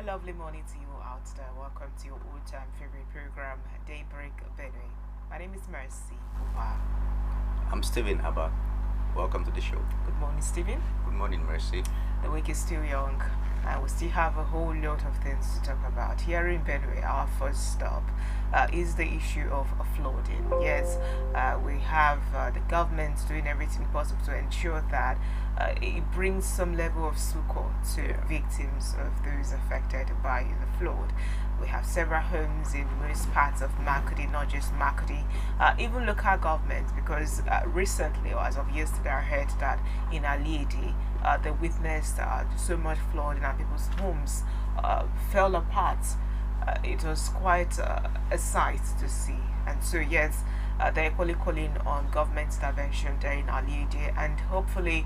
lovely morning to you out there. Welcome to your all-time favorite program, Daybreak Benue. My name is Mercy. Wow. I'm Steven Abba. Welcome to the show. Good morning, Stephen. Good morning, Mercy. The week is still young, and we still have a whole lot of things to talk about. Here in Benue, our first stop is the issue of flooding. Yes, we have the government doing everything possible to ensure that it brings some level of succor to victims of those affected by the flood. We have several homes in most parts of Makudi, not just Makudi, even local governments, because recently, or as of yesterday, I heard that in Aliedi, they witnessed so much flooding and people's homes fell apart. It was quite a sight to see. And so, yes, they're equally calling on government intervention there in Aliedi, and hopefully,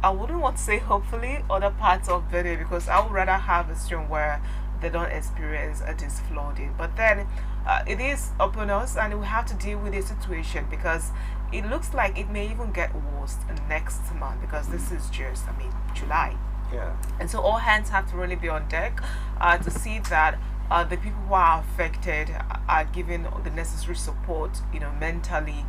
I wouldn't want to say hopefully other parts of Benue, because I would rather have a stream where they don't experience this flooding. But then it is upon us, and we have to deal with the situation, because it looks like it may even get worse next month, because this is just, July. Yeah. And so all hands have to really be on deck to see that the people who are affected are given the necessary support, mentally,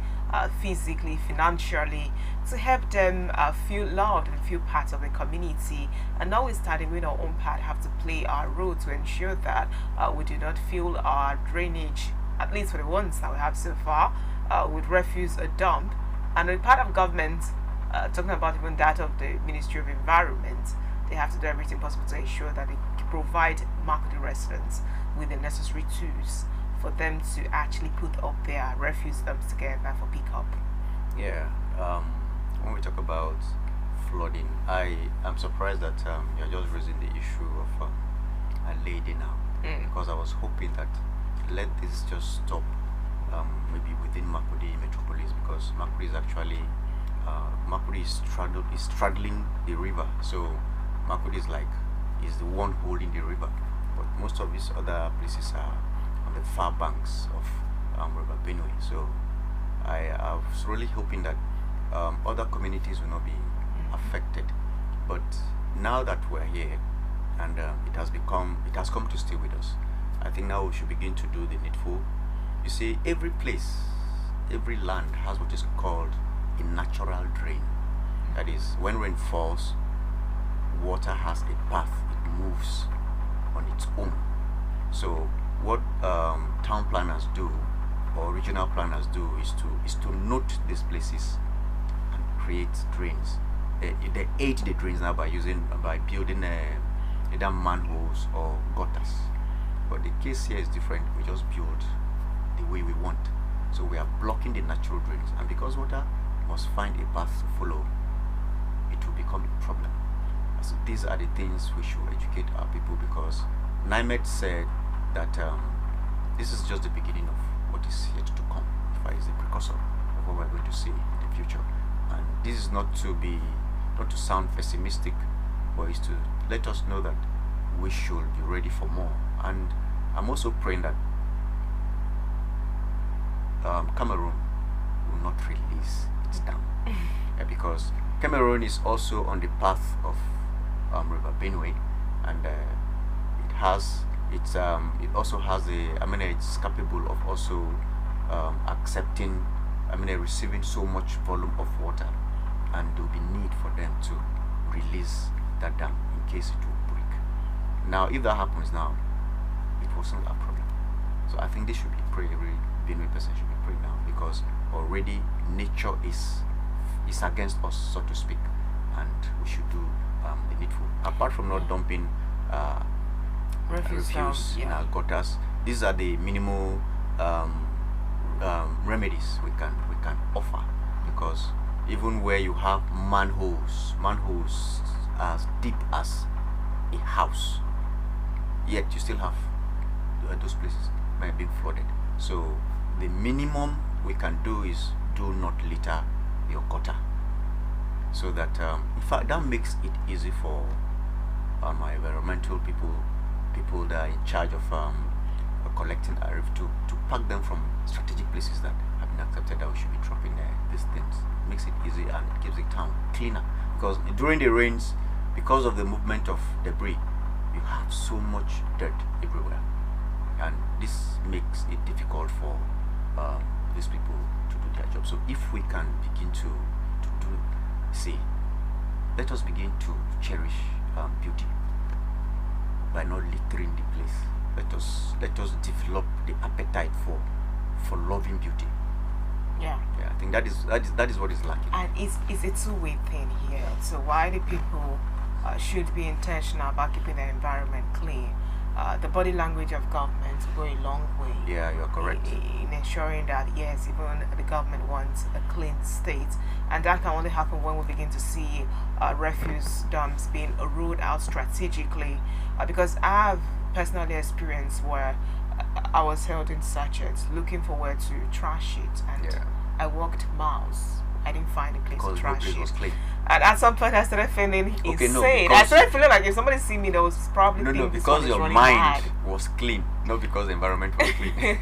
physically, financially, to help them feel loved and feel part of the community. And notwithstanding, we in our own part have to play our role to ensure that we do not fill our drainage, at least for the ones that we have so far, with refuse or dump. And the part of government, talking about even that of the Ministry of Environment, they have to do everything possible to ensure that they provide market residents with the necessary tools for them to actually put up their refuse dumps together for pickup. Yeah. When we talk about flooding, I am surprised that you're just raising the issue of a lady now, because I was hoping that let this just stop maybe within Makudi metropolis, because Makudi is actually Makudi is straddling the river, so Makudi is the one holding the river, but most of these other places are on the far banks of River Benue. So I was really hoping that other communities will not be affected. But now that we're here, and it has come to stay with us, I think now we should begin to do the needful. You see, every place, every land has what is called a natural drain. That is, when rain falls, water has a path, it moves on its own. So what town planners do, or regional planners do, is to note these places and create drains. They aid the drains now by building either manholes or gutters. But the case here is different. We just build the way we want. So we are blocking the natural drains, and because water must find a path to follow, it will become a problem. So these are the things we should educate our people, because NIMET said that this is just the beginning of what is yet to come. In fact, it's a precursor of what we're going to see in the future. And this is not to sound pessimistic, but it's to let us know that we should be ready for more. And I'm also praying that Cameroon will not release its dam, because Cameroon is also on the path of River Benue, and it also has it's capable of also accepting, receiving so much volume of water, and there will be need for them to release that dam in case it will break. Now, if that happens now, it wasn't a problem. So I think this should be prayer. Every Benue person should be praying now, because already nature is against us, so to speak, and we should do the needful. Apart from not dumping refuse in our gutters, these are the minimal remedies we can offer, because even where you have manholes as deep as a house, yet you still have those places may have been flooded. So the minimum we can do is do not litter your gutter, so that in fact that makes it easy for my environmental people that are in charge of collecting our to pack them from strategic places that have been accepted that we should be dropping these things. It makes it easy, and it keeps the town cleaner, because during the rains, because of the movement of debris, you have so much dirt everywhere, and this makes it difficult for these people to do their job. So if we can begin to do, see, let us begin to cherish beauty by not littering the place. Let us develop the appetite for loving beauty. Yeah. I think that is what is lacking. And it's a two-way thing here. So why the people should be intentional about keeping the environment clean. The body language of government go a long way. Yeah, you're correct. In ensuring that, yes, even the government wants a clean state. And that can only happen when we begin to see refuse dumps being ruled out strategically. Because I have personally experienced where I was held in sachets looking for where to trash it. And I walked miles. I didn't find a place to trash it. And at some point I started feeling insane. I started feeling like if somebody see me, they was probably thinking because your mind was clean, not because the environment was clean.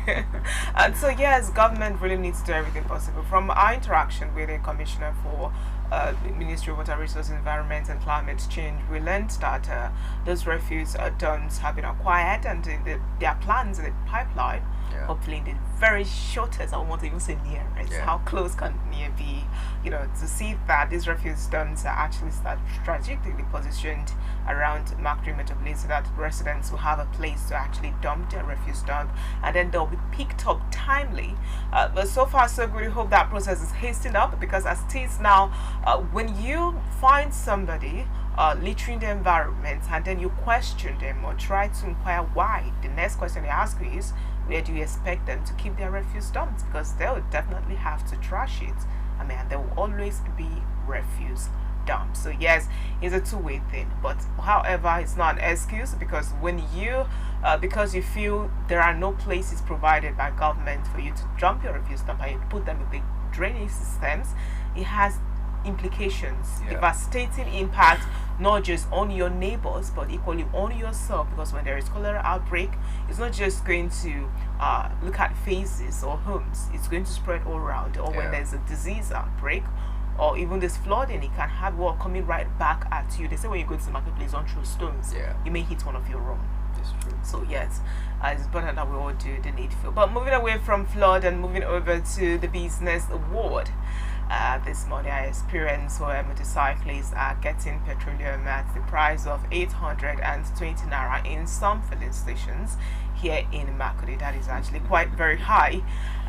And so yes, government really needs to do everything possible. From our interaction with the commissioner for the Ministry of Water Resources, Environment and Climate Change, we learned that those refuse dumps have been acquired, and there are plans in the pipeline. Hopefully in the very shortest, I won't even say nearest, how close can near be, to see that these refuse dumps are actually strategically positioned around market of so that residents will have a place to actually dump their refuse dump, and then they'll be picked up timely. But so far so good. We hope that process is hastened up, because as it is now, when you find somebody littering the environment and then you question them or try to inquire why, the next question they ask you is, where do you expect them to keep their refuse dumped? Because they'll definitely have to trash it. There will always be refuse dumps. So yes, it's a two-way thing. But however, it's not an excuse, because when you because you feel there are no places provided by government for you to dump your refuse dump and you put them in the drainage systems, it has implications, devastating impact, not just on your neighbors but equally on yourself, because when there is cholera outbreak, it's not just going to look at faces or homes, it's going to spread all around. Or when there's a disease outbreak, or even this flooding, it can have water coming right back at you. They say when you go to the marketplace, don't throw stones, you may hit one of your own. That's true. So yes, it's better that we all do the needful. But moving away from flood and moving over to the business world, this morning I experienced where motorcyclists are getting petroleum at the price of 820 naira in some filling stations here in Makudi. That is actually quite very high.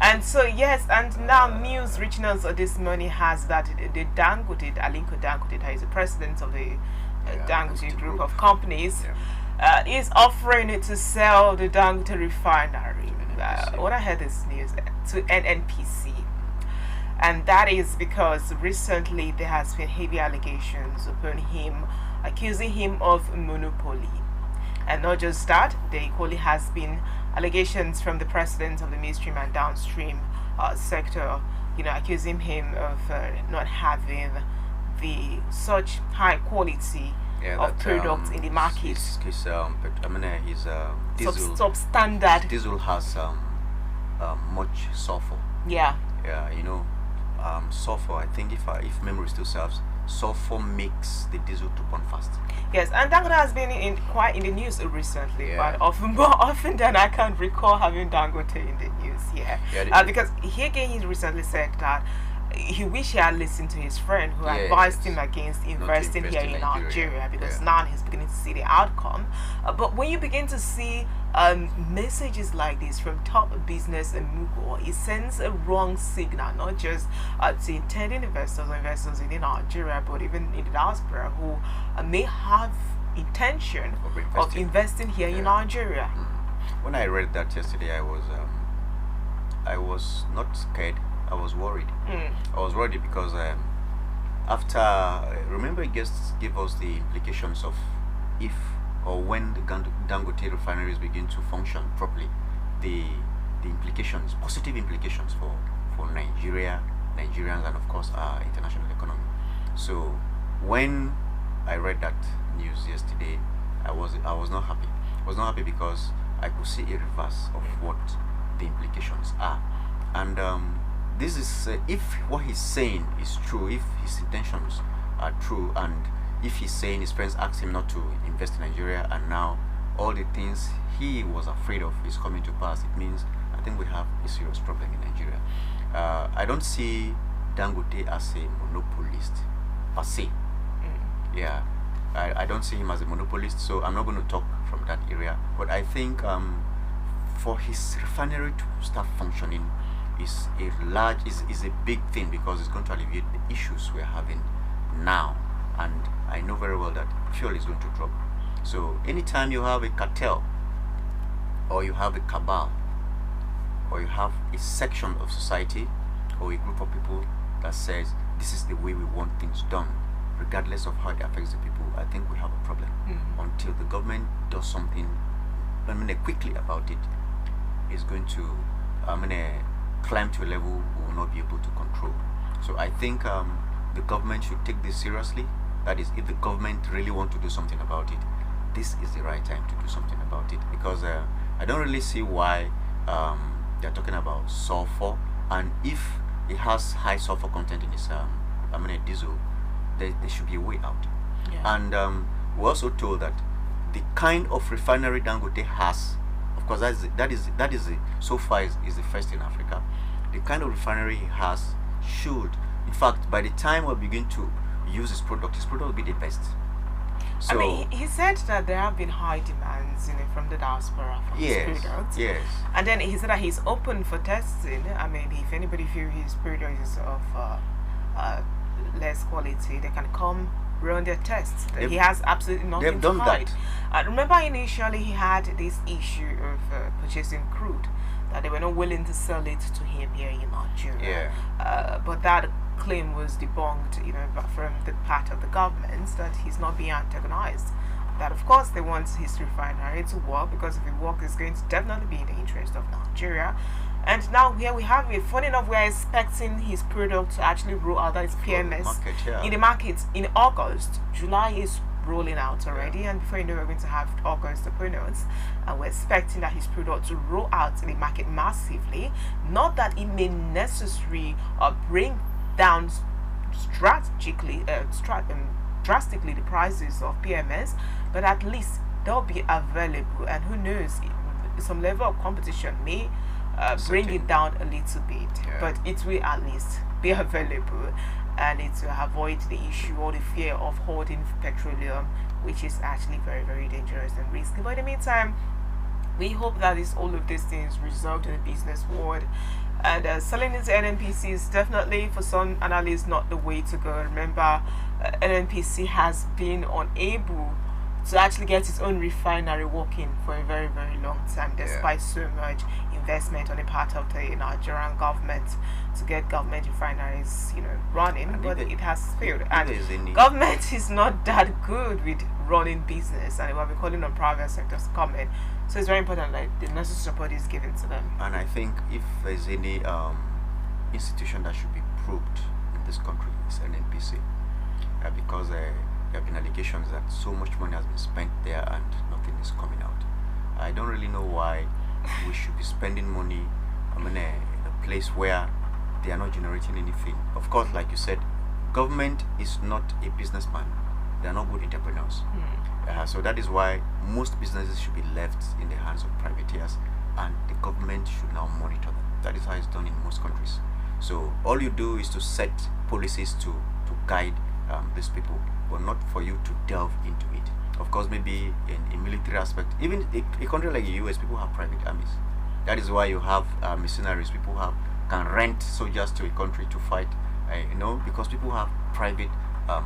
And so yes, and now news reaching us this morning has that the Dangote, Aliko Dangote, that is the president of the Dangote group of companies, is offering it to sell the Dangote refinery. When I heard this news, to NNPC. And that is because recently there has been heavy allegations upon him, accusing him of monopoly. And not just that, there equally has been allegations from the president of the midstream and downstream sector, accusing him of not having the such high quality of products in the market. His diesel, substandard. His diesel has much sulfur. Sulfur, I think if memory still serves, sulfur makes the diesel to burn fast. Yes, and Dangote has been quite in the news recently, but more often than I can recall having Dangote in the news. Because he again, he recently said that he wished he had listened to his friend who advised him against investing here in Nigeria, because now he's beginning to see the outcome. But when you begin to see messages like this from top business and Mugo, it sends a wrong signal, not just to intending investors or investors in Nigeria, but even in the diaspora who may have intention of investing here in Nigeria. When I read that yesterday, I was not scared. I was worried. I was worried because remember, it just gave us the implications of if or when the Dangote refineries begin to function properly, the implications, positive implications for Nigeria, Nigerians, and of course our international economy. So when I read that news yesterday, I was not happy. I was not happy because I could see a reverse of what the implications are, and this is if what he's saying is true, if his intentions are true, and if he's saying his friends asked him not to invest in Nigeria, and now all the things he was afraid of is coming to pass, it means I think we have a serious problem in Nigeria. I don't see Dangote as a monopolist per se. Yeah, I don't see him as a monopolist, so I'm not going to talk from that area. But I think for his refinery to start functioning is a big thing, because it's going to alleviate the issues we're having now, and I know very well that fuel is going to drop. So anytime you have a cartel, or you have a cabal, or you have a section of society or a group of people that says this is the way we want things done, regardless of how it affects the people, I think we have a problem. Until the government does something quickly about it, it's going to climb to a level we will not be able to control. So I think the government should take this seriously. That is, if the government really want to do something about it, this is the right time to do something about it, because I don't really see why they're talking about sulfur, and if it has high sulfur content in its diesel, there should be a way out. Yeah. And we're also told that the kind of refinery Dangote has, of course, that is so far is the first in Africa. The kind of refinery he has should, in fact, by the time we begin to use his product will be the best. So, I mean, he said that there have been high demands, from the diaspora for his products. Yes. And then he said that he's open for testing. I mean, if anybody feels his product is of less quality, they can come run their tests. He has absolutely nothing they've to done hide. that. Remember, initially he had this issue of purchasing crude, that they were not willing to sell it to him here in Nigeria. Yeah. But that claim was debunked, from the part of the government, that he's not being antagonized. That of course they want his refinery to work, because if it works, it's going to definitely be in the interest of Nigeria. And now here we have it. Funny enough, we are expecting his product to actually roll out, that is PMS, in the market in August. July is rolling out already, and before you know, we're going to have August upon us, and we're expecting that his product to roll out in the market massively. Not that it may necessarily bring down drastically the prices of PMS, but at least they'll be available, and who knows, some level of competition may bring it down a little bit, but it will at least be available, and it will avoid the issue or the fear of hoarding petroleum, which is actually very, very dangerous and risky. But in the meantime, we hope that all of these things resolved in the business world. And selling into NNPC is definitely, for some analysts, not the way to go. Remember, NNPC has been unable to actually get its own refinery working for a very, very long time, despite so much investment on the part of the Nigerian government to get government refineries, running, but it has failed. And government is not that good with running business, and we'll be calling on private sectors to come in. So it's very important that the necessary support is given to them. And I think if there's any institution that should be probed in this country, it's NNPC, because there have been allegations that so much money has been spent there and nothing is coming out. I don't really know why we should be spending money in a place where they are not generating anything. Of course, like you said, government is not a businessman. They are not good entrepreneurs. So that is why most businesses should be left in the hands of privateers, and the government should now monitor them. That is how it's done in most countries. So all you do is to set policies to guide these people, but not for you to delve into it. Of course, maybe in military aspect, even a country like the US, people have private armies. That is why you have mercenaries. People can rent soldiers to a country to fight, because people have private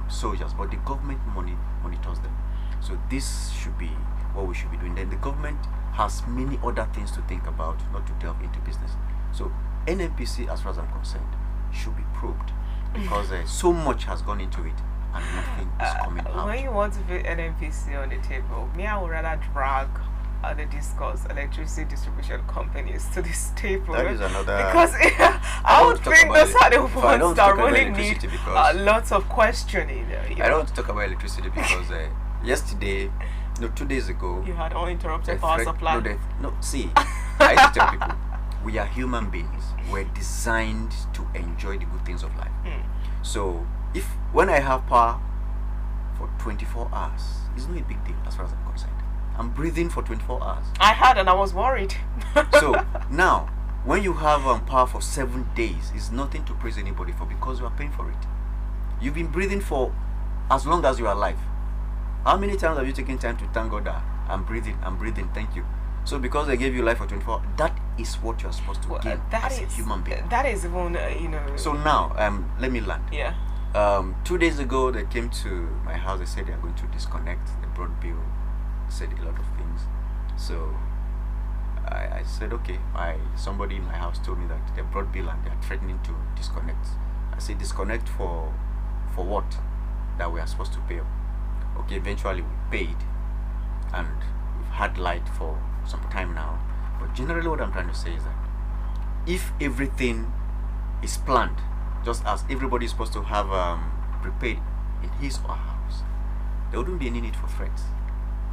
soldiers, but the government monitors them. So this should be what we should be doing. Then the government has many other things to think about, not to delve into business. So NNPC, as far as I'm concerned, should be probed, because so much has gone into it and nothing is coming out. When you want to put NNPC on the table, I would rather drag the discuss electricity distribution companies to this table. That is another, because I would think those are the ones that really need lots of questioning. I don't want to talk about electricity because yesterday, 2 days ago, you had uninterrupted power supply. See, I used to tell people, we are human beings. We're designed to enjoy the good things of life. So when I have power for 24 hours. It's not a big deal as far as I'm concerned. I'm breathing for 24 hours. I had, and I was worried. So now, when you have power for 7 days, it's nothing to praise anybody for because you are paying for it. You've been breathing for as long as you are alive. How many times have you taken time to thank God that I'm breathing, thank you? So because they gave you life for 24, that is what you're supposed to gain as a human being. That is even, So now, let me land. Yeah. 2 days ago, they came to my house. They said they are going to disconnect. They brought bill, said a lot of things. So I said, okay. Somebody in my house told me that they brought bill and they are threatening to disconnect. I said, disconnect for what? That we are supposed to pay. Okay, eventually we paid, and we've had light for some time now. But generally, what I'm trying to say is that if everything is planned, just as everybody is supposed to have prepaid in his or her house, there wouldn't be any need for threats.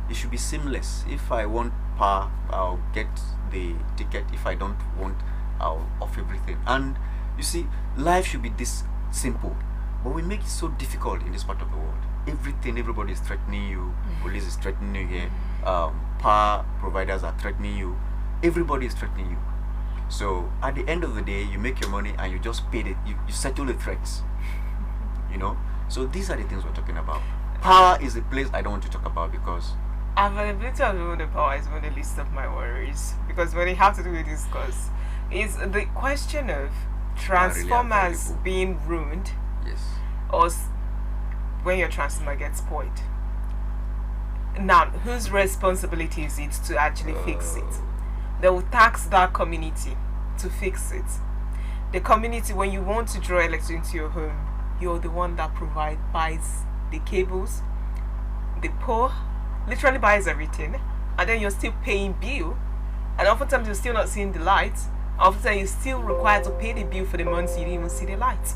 It should be seamless. If I want power, I'll get the ticket. If I don't want, I'll off everything. And you see, life should be this simple, but we make it so difficult in this part of the world. Everybody is threatening you. Police is threatening you here. Power providers are threatening you. Everybody is threatening you. So at the end of the day, you make your money and you just pay it. You settle the threats. So these are the things we're talking about. Power is a place I don't want to talk about because availability of the power is on the list of my worries, because when it has to do with this cause, is the question of transformers really being ruined. Yes. Or when your transformer gets spoiled. Now, whose responsibility is it to actually fix it? They will tax that community to fix it. The community, when you want to draw electricity into your home, you're the one that buys the cables, the pole, literally buys everything, and then you're still paying bill, and oftentimes you're still not seeing the lights. Oftentimes you're still required to pay the bill for the months you didn't even see the lights.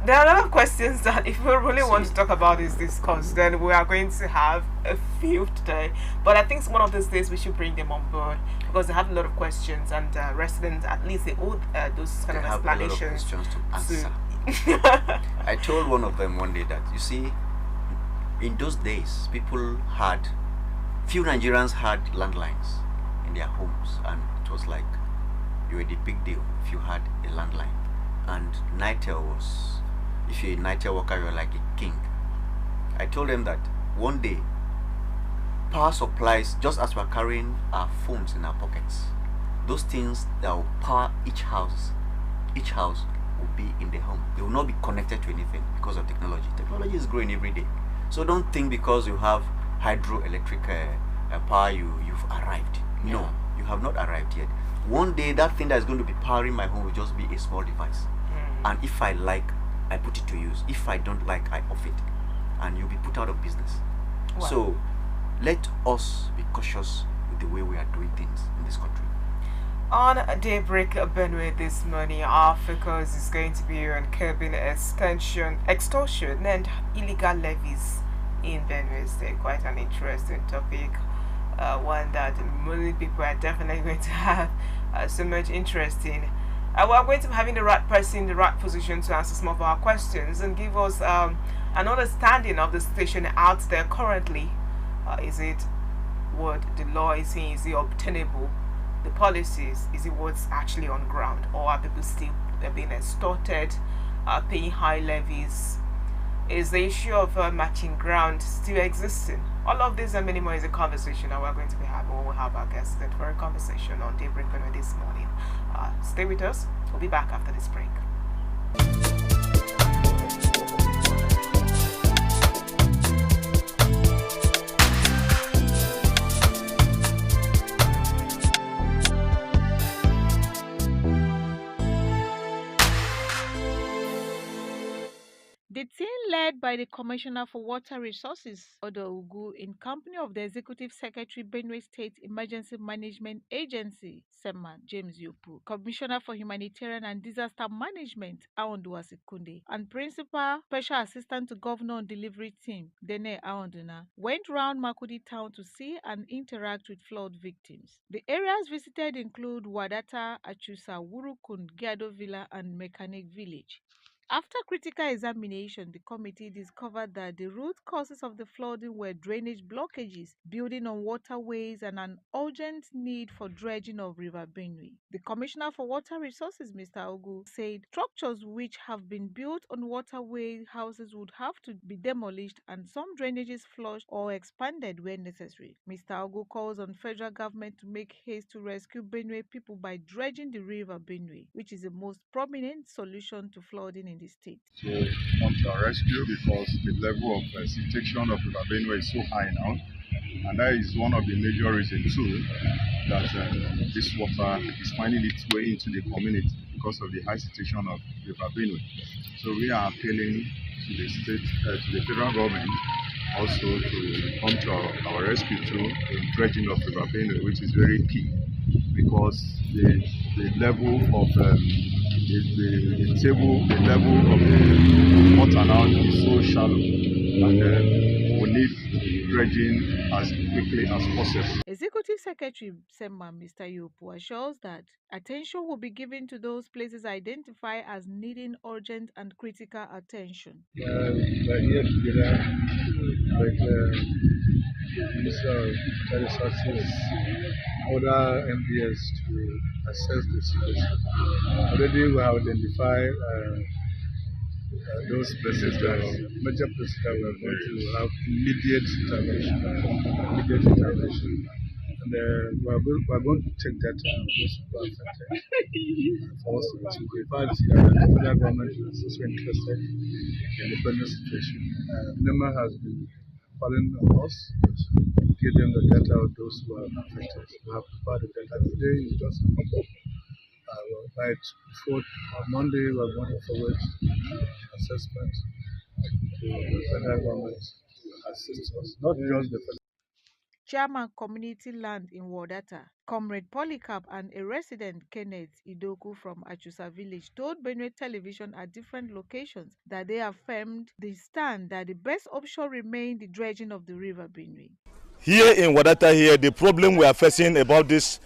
There are a lot of questions that if we really want to talk about this course, then we are going to have a field today. But I think one of these days we should bring them on board because they have a lot of questions, and residents, at least they owe those kind of explanations. They have a lot of questions to answer. I told one of them one day that, you see, in those days, few Nigerians had landlines in their homes, and it was like you were the big deal if you had a landline. And Nitel was, if you're a Nitel worker, you're like a king. I told them that one day, power supplies, just as we're carrying our phones in our pockets, those things that will power each house will be in the home. They will not be connected to anything because of technology. Technology is growing every day. So don't think because you have hydroelectric power, you've arrived. Yeah. No, you have not arrived yet. One day, that thing that is going to be powering my home will just be a small device. And if I like, I put it to use. If I don't like, I off it. And you'll be put out of business. Wow. So let us be cautious with the way we are doing things in this country. On Daybreak Benue this morning, our focus is going to be on curbing extortion, and illegal levies in Benue State. Quite an interesting topic, one that many people are definitely going to have so much interest in. We are going to be having the right person in the right position to answer some of our questions and give us an understanding of the situation out there currently. Is it what the law is saying? Is it obtainable? The policies, is it what's actually on ground, or are people still being extorted, paying high levies? Is the issue of matching ground still existing? All of this and many more is a conversation that we're going to be having when we have our guests for a conversation on Daybreak Benue this morning. Stay with us. We'll be back after this break. The team led by the Commissioner for Water Resources, Odo Ugu, in company of the Executive Secretary, Benue State Emergency Management Agency, SEMA, James Yopu, Commissioner for Humanitarian and Disaster Management, Aondu Asikunde, and Principal Special Assistant to Governor on Delivery Team, Dene Aonduna, went round Makudi town to see and interact with flood victims. The areas visited include Wadata, Achusa, Wurukun, Giado Villa, and Mechanic Village. After critical examination, the committee discovered that the root causes of the flooding were drainage blockages, building on waterways, and an urgent need for dredging of River Benue. The Commissioner for Water Resources, Mr. Ogu, said structures which have been built on waterway houses would have to be demolished and some drainages flushed or expanded where necessary. Mr. Ogu calls on federal government to make haste to rescue Benue people by dredging the River Benue, which is the most prominent solution to flooding in the state. To come to our rescue because the level of precipitation of River Benue is so high now, and that is one of the major reasons too that this water is finding its way into the community because of the high situation of River Benue. So we are appealing to the state, to the federal government, also to come to our rescue too in dredging of River Benue, which is very key because the level of the level of the water now is so shallow, and we need dredging as quickly as possible. Executive Secretary SEMA, Mr. Yopu, assures that attention will be given to those places identified as needing urgent and critical attention. We are here together with Minister of Water Resources, other MDS to assess the situation. Already we have identified those places that major places that we are going to have immediate intervention. And we are going to take that those people affected for us to rescue. In fact, the federal government is also interested in the present situation. NEMA has been calling on us to give them the data of those who are affected. We have prepared the data today. It's just a couple. Right before Monday, we are going to forward assessment to the federal government to assist us, not just the federal. Chairman Community Land in Wadata, Comrade Polycarp, and a resident, Kenneth Idoku from Achusa village, told Benue Television at different locations that they affirmed the stand that the best option remained the dredging of the River Benue. Here in Wadata, the problem we are facing about this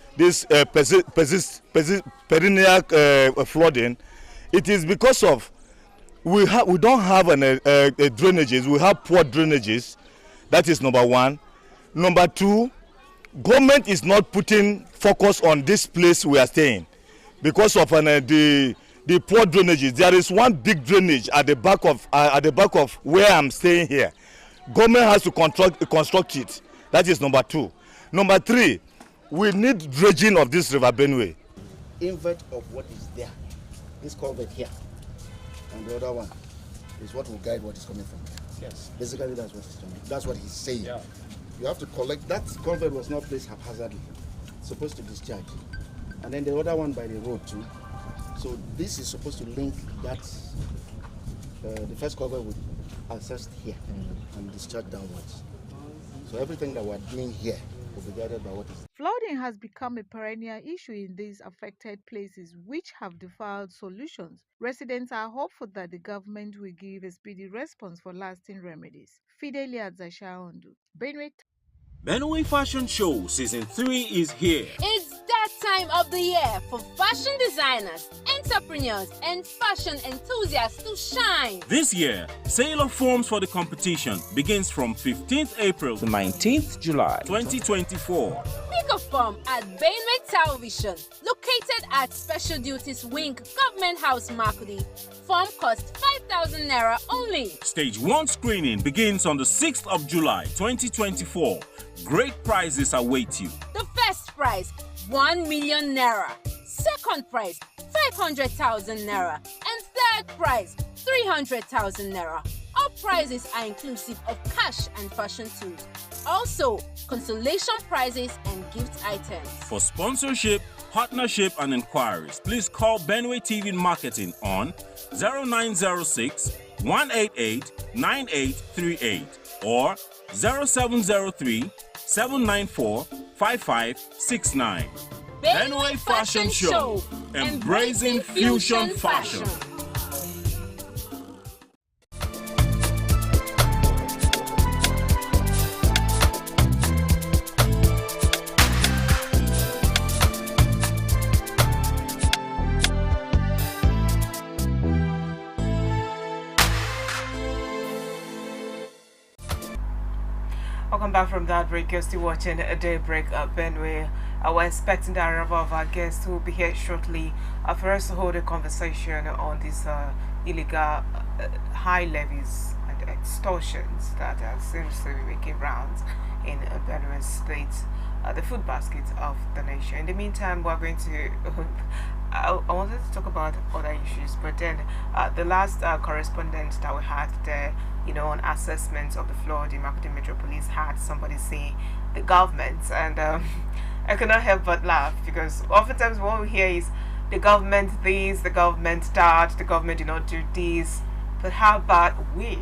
perennial flooding, it is because of we don't have drainages. We have poor drainages. That is number one. Number two, government is not putting focus on this place we are staying because of the poor drainages. There is one big drainage at the back of where I'm staying here. Government has to construct it. That is number two. Number three, we need dredging of this River Benue. Invert of what is there, this culvert here, and the other one is what will guide what is coming from there. Yes. Basically, that's what he's saying. Yeah. You have to collect. That culvert was not placed haphazardly. It's supposed to discharge, and then the other one by the road too. So this is supposed to link that. The first culvert would access here and discharge downwards. So everything that we're doing here will be guided by what is. Flooding has become a perennial issue in these affected places, which have defied solutions. Residents are hopeful that the government will give a speedy response for lasting remedies. Fidelia Zashaondu, Benue Fashion Show Season 3 is here. It's that time of the year for fashion designers, entrepreneurs, and fashion enthusiasts to shine. This year, sale of forms for the competition begins from 15th April to 19th July 2024. Pick a form at Benue Television, located at Special Duties Wing, Government House, Makudi. Form cost 5,000 Naira only. Stage 1 screening begins on the 6th of July 2024. Great prizes await you. The first prize, 1 million Naira. Second prize, 500,000 Naira. And third prize, 300,000 Naira. All prizes are inclusive of cash and fashion tools. Also, consolation prizes and gift items. For sponsorship, partnership and inquiries, please call Benue TV Marketing on 0906 188 9838 or 0703 794 5569. Benue Fashion Show, embracing fusion fashion. Welcome back from that break. You're still watching Daybreak Benue. We're expecting the arrival of our guests who will be here shortly for us to hold a conversation on these illegal high levies and extortions that seems to be making rounds in Benue State, the food basket of the nation. In the meantime, we're going to I wanted to talk about other issues, but then the last correspondent that we had there, on assessments of the flood in Makurdi Metropolis, had somebody say the government, and I cannot help but laugh, because oftentimes what we hear is the government this, the government that, the government did not do this. But how about we?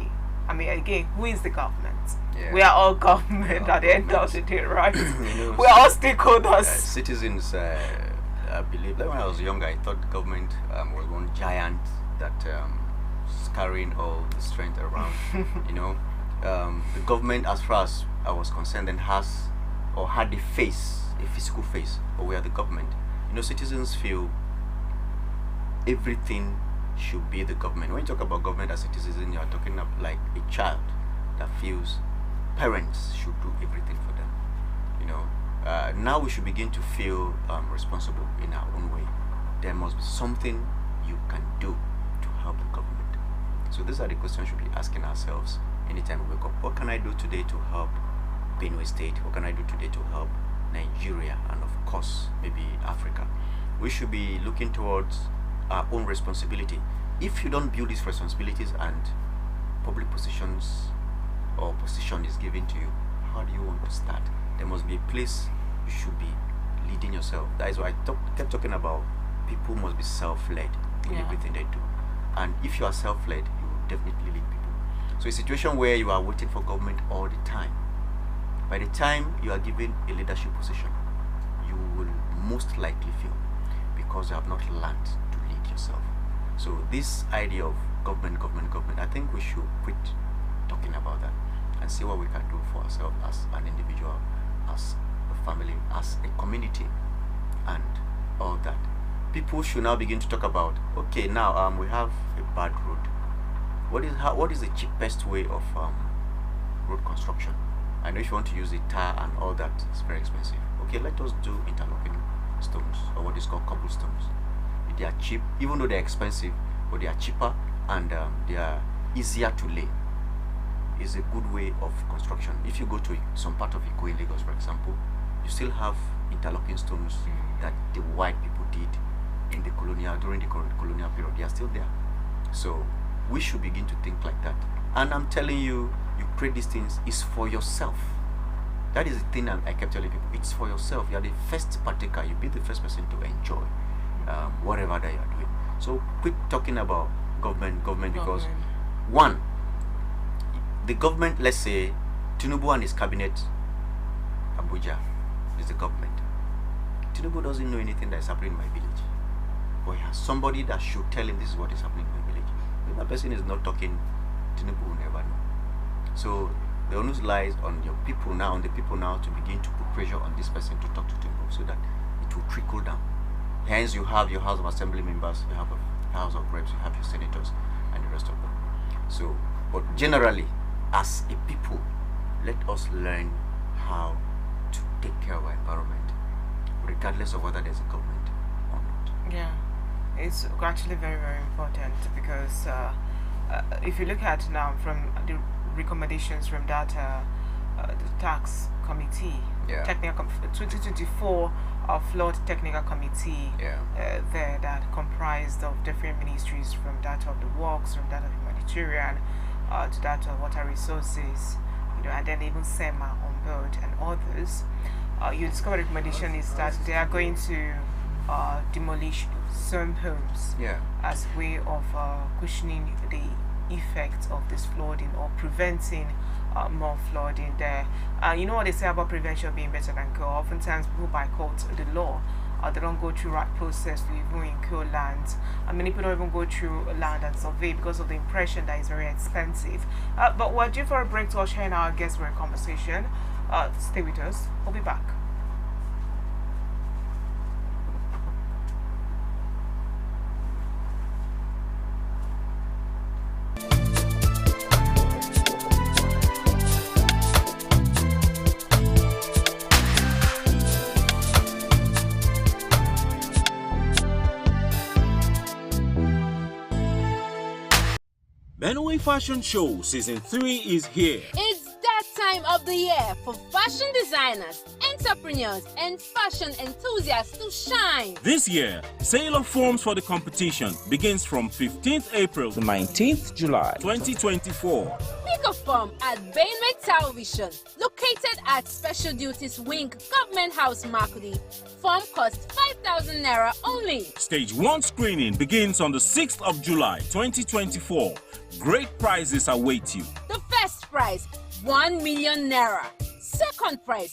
I mean, again, who is the government? Yeah. We are all government at the end of the day, right? We are all stakeholders. Citizens, I believe that when I was younger, I thought the government was one giant that is carrying all the strength around. The government, as far as I was concerned, then has or had a face, a physical face, but we are the government. Citizens feel everything should be the government. When you talk about government as a citizen, you are talking about like a child that feels parents should do everything for them. Now we should begin to feel responsible in our own way. There must be something you can do to help the government. So these are the questions we should be asking ourselves anytime we wake up. What can I do today to help Benue State? What can I do today to help Nigeria? And of course, maybe Africa. We should be looking towards our own responsibility. If you don't build these responsibilities and public positions or position is given to you, how do you want to start? There must be a place you should be leading yourself. That is why I kept talking about people must be self-led in everything they do. And if you are self-led, you will definitely lead people. So a situation where you are waiting for government all the time, by the time you are given a leadership position, you will most likely fail because you have not learned to lead yourself. So this idea of government, I think we should quit talking about that and see what we can do for ourselves as an individual, as a family, as a community, and all that. People should now begin to talk about, okay, now we have a bad road. What is the cheapest way of road construction? I know if you want to use the tar and all that, it's very expensive. Okay, let us do interlocking stones, or what is called cobblestones. They are cheap, even though they're expensive, but they are cheaper and they are easier to lay. It's a good way of construction. If you go to some part of Iko in Lagos, for example, you still have interlocking stones that the white people did in the during the colonial period. They are still there. So we should begin to think like that. And I'm telling you, you create these things is for yourself. That is the thing I kept telling people. It's for yourself. You are the first partaker. You be the first person to enjoy whatever that you are doing. So quit talking about government because one, the government, let's say Tinubu and his cabinet, Abuja is the government. Tinubu doesn't know anything that is happening in my village, but he has somebody that should tell him this is what is happening in my village. If that person is not talking, Tinubu will never know. So the onus lies on your people now, on the people now, to begin to put pressure on this person to talk to Tinubu so that it will trickle down. Hence, you have your House of Assembly members, you have a House of Reps, you have your senators, and the rest of them. So, but generally, as a people, let us learn how to take care of our environment, regardless of whether there's a government or not. Yeah, it's actually very, very important because if you look at now from the recommendations from that the tax committee, technical 2024 flood technical committee there that comprised of different ministries, from that of the works, from that of humanitarian, to that of water resources, and then even SEMA on board and others. You discover the recommendation is that they are going to demolish some homes as a way of cushioning the effects of this flooding or preventing more flooding there. You know what they say about prevention being better than cure? Oftentimes people bypass the law. They don't go through right process to even incur land. Many people don't even go through land and survey because of the impression that it's very expensive. But we're due for a break to usher in our guests for a conversation. Stay with us. We'll be back. Benue Fashion Show Season 3 is here. It's that time of the year for fashion designers, entrepreneurs, and fashion enthusiasts to shine. This year, sale of forms for the competition begins from 15th April to 19th July 2024. Pick a form at Benue Television, located at Special Duties Wing, Government House, Makudi. Form costs 5,000 naira only. Stage 1 screening begins on the 6th of July 2024. Great prizes await you. The first prize, 1 million naira. Second prize,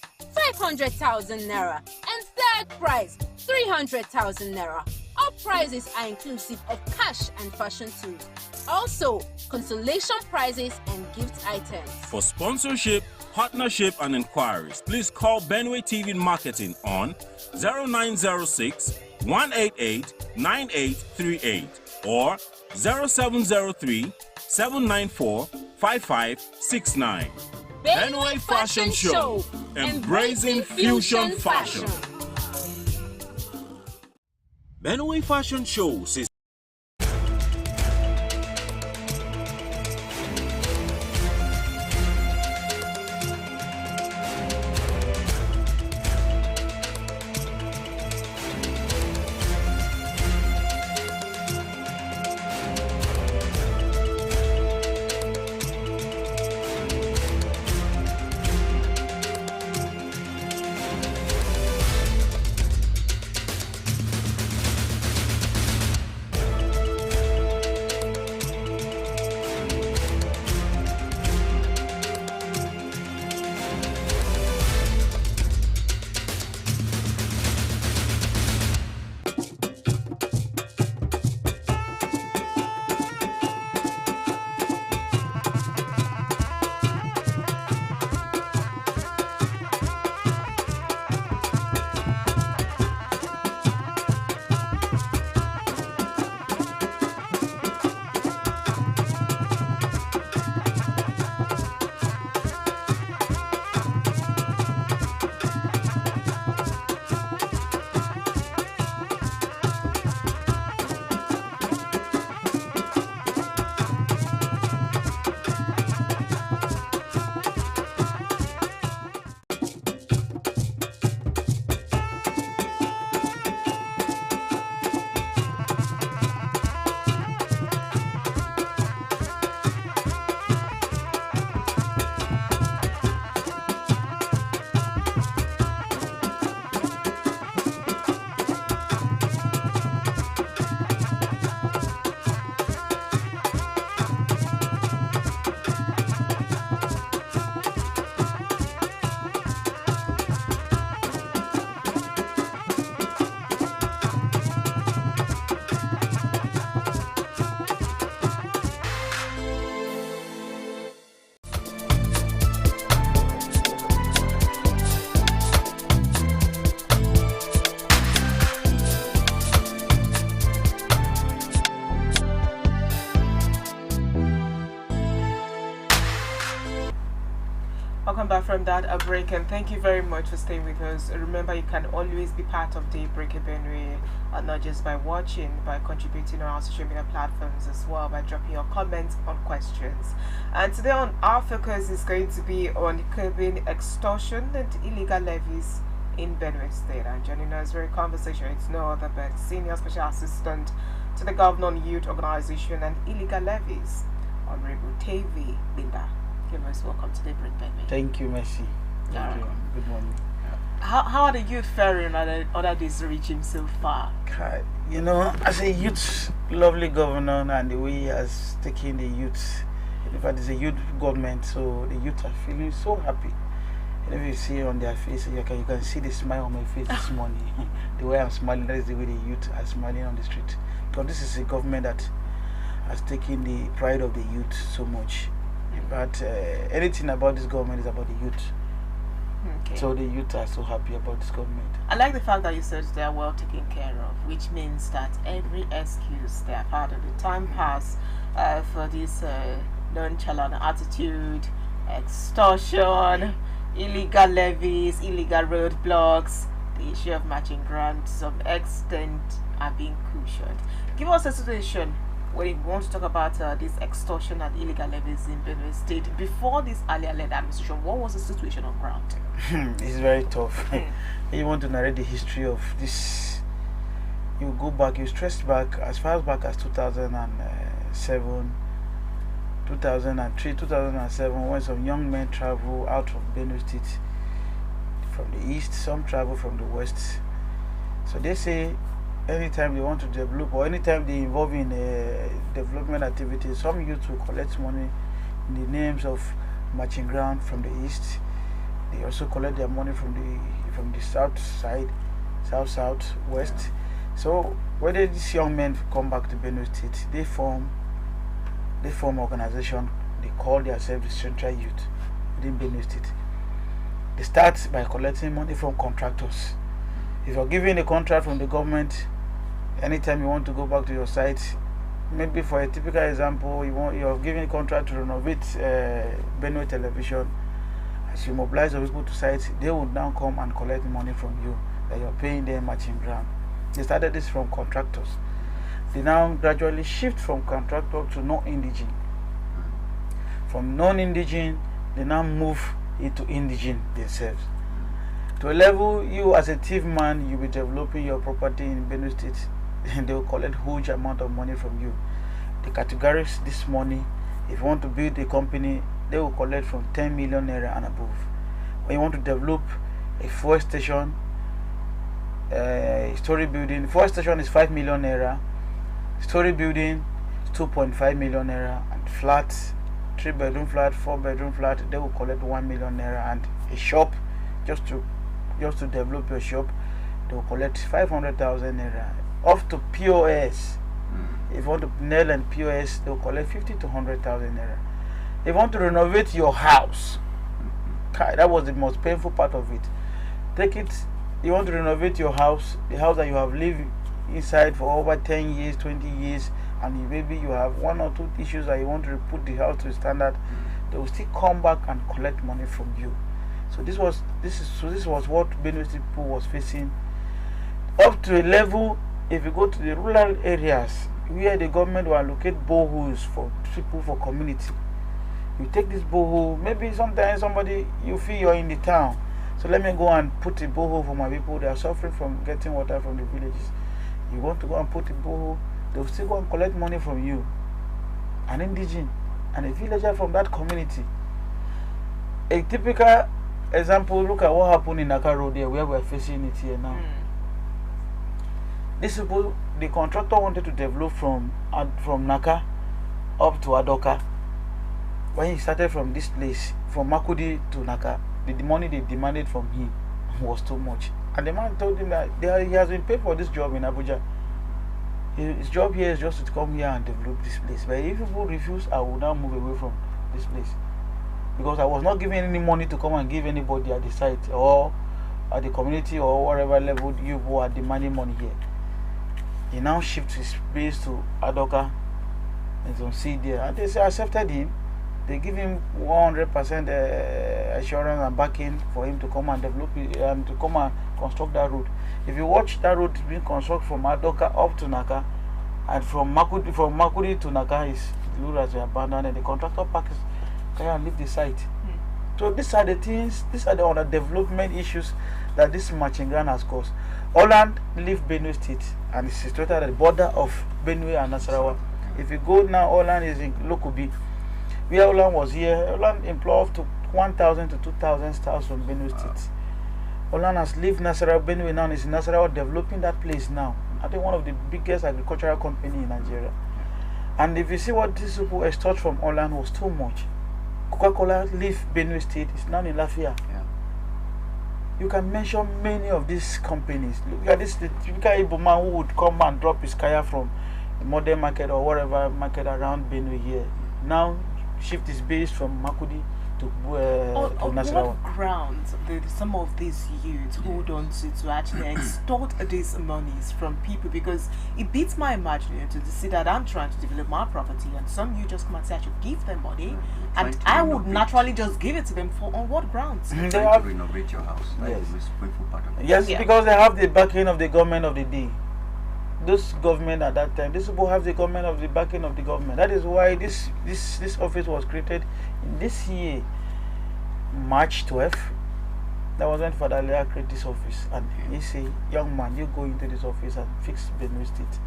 500,000 naira. And third prize, 300,000 naira. All prizes are inclusive of cash and fashion tools. Also, consolation prizes and gift items. For sponsorship, partnership and inquiries, please call Benue TV Marketing on 0906 188 9838 or 0703 794 5569. Benue Fashion Show, embracing fusion fashion. Benue Fashion Show says Welcome back from that break, and thank you very much for staying with us. Remember, you can always be part of Daybreak Benue, not just by watching, by contributing on our social media platforms as well, by dropping your comments on questions. And today on our focus is going to be on curbing extortion and illegal levies in Benue State. And joining us for a conversation, it's no other but Senior Special Assistant to the Governor on Youth Organization and Illegal Levies, Honorable David Linda. You're most welcome to Daybreak Benue. Thank you, Messi. Thank you. Good morning. How are the youth faring under this regime so far? You know, as a youth, lovely governor, and the way he has taken the youth, in fact, it's a youth government, so the youth are feeling so happy. And if you see on their faces, you can see the smile on my face this morning. The way I'm smiling, that is the way the youth are smiling on the street. Because this is a government that has taken the pride of the youth so much. But anything about this government is about the youth. Okay. So the youth are so happy about this government. I like the fact that you said they are well taken care of, which means that every excuse they have had at the time pass for this nonchalant attitude, extortion, illegal levies, illegal roadblocks, the issue of matching grants to some extent are being cushioned. Give us a situation when you want to talk about this extortion and illegal levies in Benue State, before this earlier led administration, what was the situation on ground? It's very tough. You want to narrate the history of this, you go back, you stress back as far back as 2007, 2003, 2007, when some young men travel out of Benue State from the east, some travel from the west. So they say anytime they want to develop or anytime they involve in development activities, some youth will collect money in the names of matching ground from the east. They also collect their money from the south side, south, west. So whether these young men come back to Benue State, they form organization. They call themselves the Central Youth within Benue State. They start by collecting money from contractors. If you're given a contract from the government, anytime you want to go back to your site, maybe for a typical example, you're given a contract to renovate Benue Television. As you mobilize the people to site, they would now come and collect money from you that you're paying them matching grant. They started this from contractors. They now gradually shift from contractor to non-indigene. From non-indigene, they now move into indigene themselves. To a level, you as a thief man, you'll be developing your property in Benue State, and they will collect huge amount of money from you. They categorize this money. If you want to build a company, they will collect from 10 million naira and above. When you want to develop a fuel station, story building, fuel station is 5 million naira, story building is 2.5 million naira, and flat, 3-bedroom flat, 4-bedroom flat, they will collect 1 million naira, and a shop, just to develop your shop, they will collect 500,000 naira. Up to POS, if you want to nail and POS, they will collect 50 to 100,000 naira. If you want to renovate your house, that was the most painful part of it. Take it, you want to renovate your house, the house that you have lived inside for over 10 years, 20 years, and maybe you have 1 or 2 issues that you want to put the house to standard, they will still come back and collect money from you. So this was what Benue State people was facing, up to a level. If you go to the rural areas where the government will allocate boreholes for people, for community, you take this borehole, maybe sometimes somebody, you feel you're in the town, so let me go and put a borehole for my people. They are suffering from getting water from the villages. You want to go and put a borehole, they will still go and collect money from you, an indigene and a villager from that community. A typical example, look at what happened in Naka Road there, where we're facing it here now. These people, the contractor wanted to develop from Naka up to Adoka. When he started from this place, from Makudi to Naka, the money they demanded from him was too much. And the man told him that he has been paid for this job in Abuja. His job here is just to come here and develop this place. But if people refuse, I will now move away from this place. Because I was not given any money to come and give anybody at the site or at the community or whatever level you who are demanding money here. He now shifts his base to Adoka and some seed there. And they accepted him. They give him 100% assurance and backing for him to come and develop it and to come and construct that road. If you watch that road being constructed from Adoka up to Naka, and from Makudi to Naka, the road has been abandoned and the contractor parks can leave the site. So these are the things, these are the other development issues that this matching ground has caused. Holland leave Benue State and is situated at the border of Benue and Nasarawa. If you go now, Holland is in Lokubi. Where Holland was here, Holland employed to 1,000 to 2,000 staff from Benue State. Holland has left Nasarawa, Benue now is in Nasarawa, developing that place now. I think one of the biggest agricultural company in Nigeria. And if you see what these people extort from Holland was too much. Coca-Cola leave Benue State, is now in Lafia. You can mention many of these companies. Look at this, the typical Igbo man who would come and drop his kaya from the modern market or whatever market around Benue here. Now shift his base from Makudi to Nasarawa. On what grounds did some of these youths hold on to actually extort these monies from people? Because it beats my imagination to see that I'm trying to develop my property and some you just come and say I should give them money, and I would naturally just give it to them for on what grounds? They have to renovate your house. That is the most painful part of it. Yes, because they have the backing of the government of the day. those government at that time, these people have the government of the backing of the government. That is why this office was created in this year, March 12th. That was when Father Leah created this office, and he say, young man, you go into this office and fix Benue State.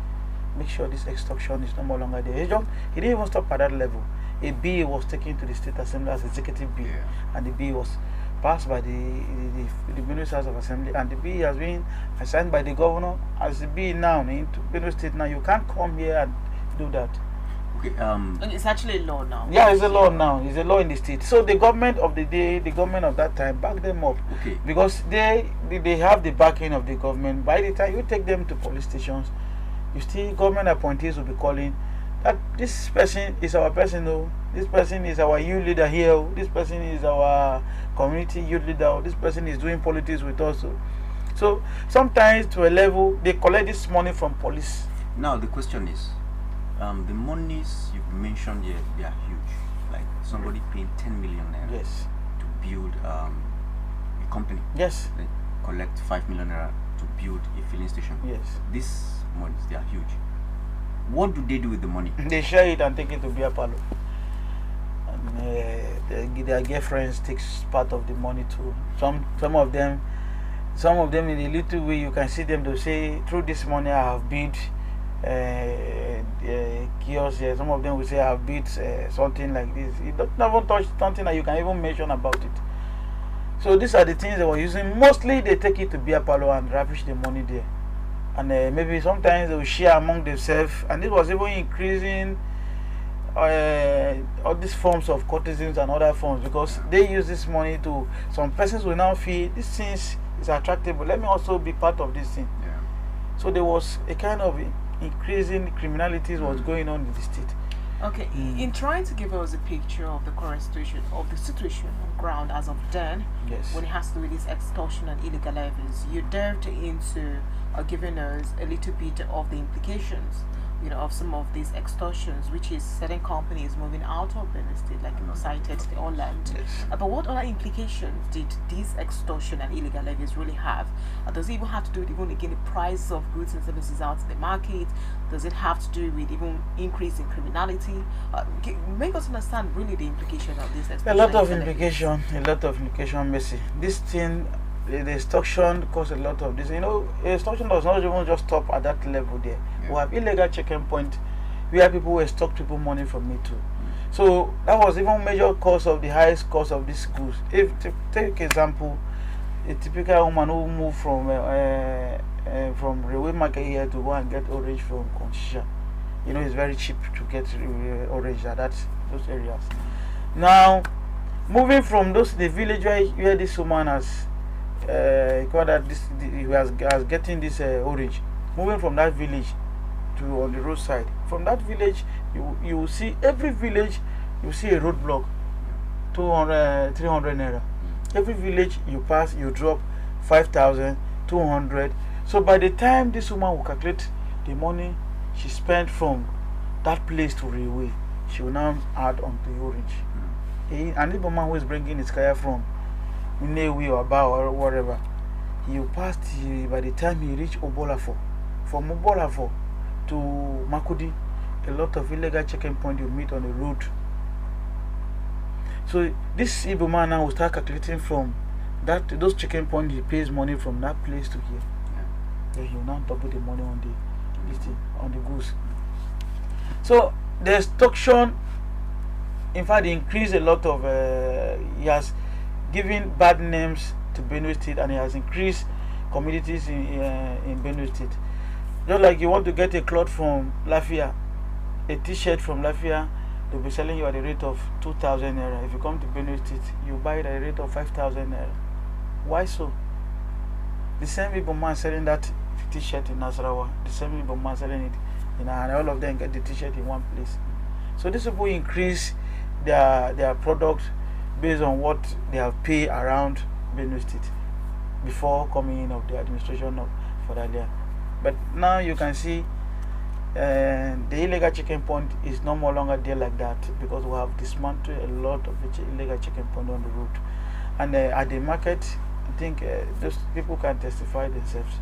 Make sure this extortion is no more longer there. He didn't even stop at that level. A bill was taken to the State Assembly as executive bill, and the bill was passed by the Benue House of Assembly, and the bill has been assigned by the governor as the bill now into Benue State. Now you can't come here and do that. Okay. And it's actually a law now. Yeah, it's a law now. It's a law in the state. So the government of the day, the government of that time, back them up. Okay. Because they have the backing of the government. By the time you take them to police stations, you still government appointees will be calling that this person is our person. Oh, this person is our youth leader here. Oh, this person is our community youth leader. Oh, this person is doing politics with us. Oh. So sometimes to a level they collect this money from police. Now the question is, the monies you've mentioned here, they are huge. Like somebody paying 10 million naira Yes. to build a company. Yes. They collect 5 million naira to build a filling station. Yes. These monies, they are huge. What do they do with the money? They share it and take it to beer parlor. And their girlfriends takes part of the money too. Some of them in a little way you can see them to say, through this money I have built kiosks here. Some of them will say I have built something like this. You don't even touch something that you can even mention about it. So these are the things they were using. Mostly they take it to beer parlor and ravish the money there. And maybe sometimes they will share among themselves, and this was even increasing all these forms of courtesans and other forms, because they use this money to, some persons will now feel this thing is attractive, but let me also be part of this thing. So there was a kind of increasing criminality was going on in the state. Okay, in trying to give us a picture of the current situation, of the situation on ground as of then, Yes. when it has to do with this extortion and illegal levies, you delved into giving us a little bit of the implications, of some of these extortions, which is certain companies moving out of Benue State, like you cited the Holland. Yes. But what other implications did these extortion and illegal levies really have? Does it even have to do with even again the price of goods and services out in the market? Does it have to do with even increase in criminality? Make us understand really the implication of this extortion. A lot of implication, Messi. This thing, the extortion caused a lot of this. Extortion does not even just stop at that level there. We have illegal checking point where people will extort people money from me too. So that was even major cause of the highest cost of these goods. If take example, a typical woman who moved from railway market here to go and get orange from Konchisha, it's very cheap to get orange at those areas. Now, moving from the village where this woman has getting this orange, moving from that village to on the roadside. From that village, you will see every village. You see a roadblock, 200, 300 naira. Every village you pass, you drop 5,200. So by the time this woman will calculate the money she spent from that place to railway, she will now add on to the orange. And if a man who is bringing his kaya from Unewi or Aba or whatever, he will pass by the time he reach Obolafo. From Obolafo to Makudi, a lot of illegal checking points you meet on the road. So this Igbo man now will start calculating from those checking points. He pays money from that place to here. Then he will now double the money on the goods. So the extortion, in fact, increased a lot of. He has given bad names to Benue State, and he has increased communities in Benue State. Just like you want to get a cloth from Lafia, a t-shirt from Lafia, they'll be selling you at the rate of 2,000 naira. If you come to Benue State, you buy it at the rate of 5,000 naira. Why so? The same Igbo man selling that t-shirt in Nasarawa, the same Igbo man selling it and all of them get the t-shirt in one place. So these people increase their product based on what they have paid around Benue State before coming in of the administration of Fadalia. But now you can see the illegal checking point is no more longer there like that, because we have dismantled a lot of the illegal checking point on the road. And at the market, I think those people can testify themselves.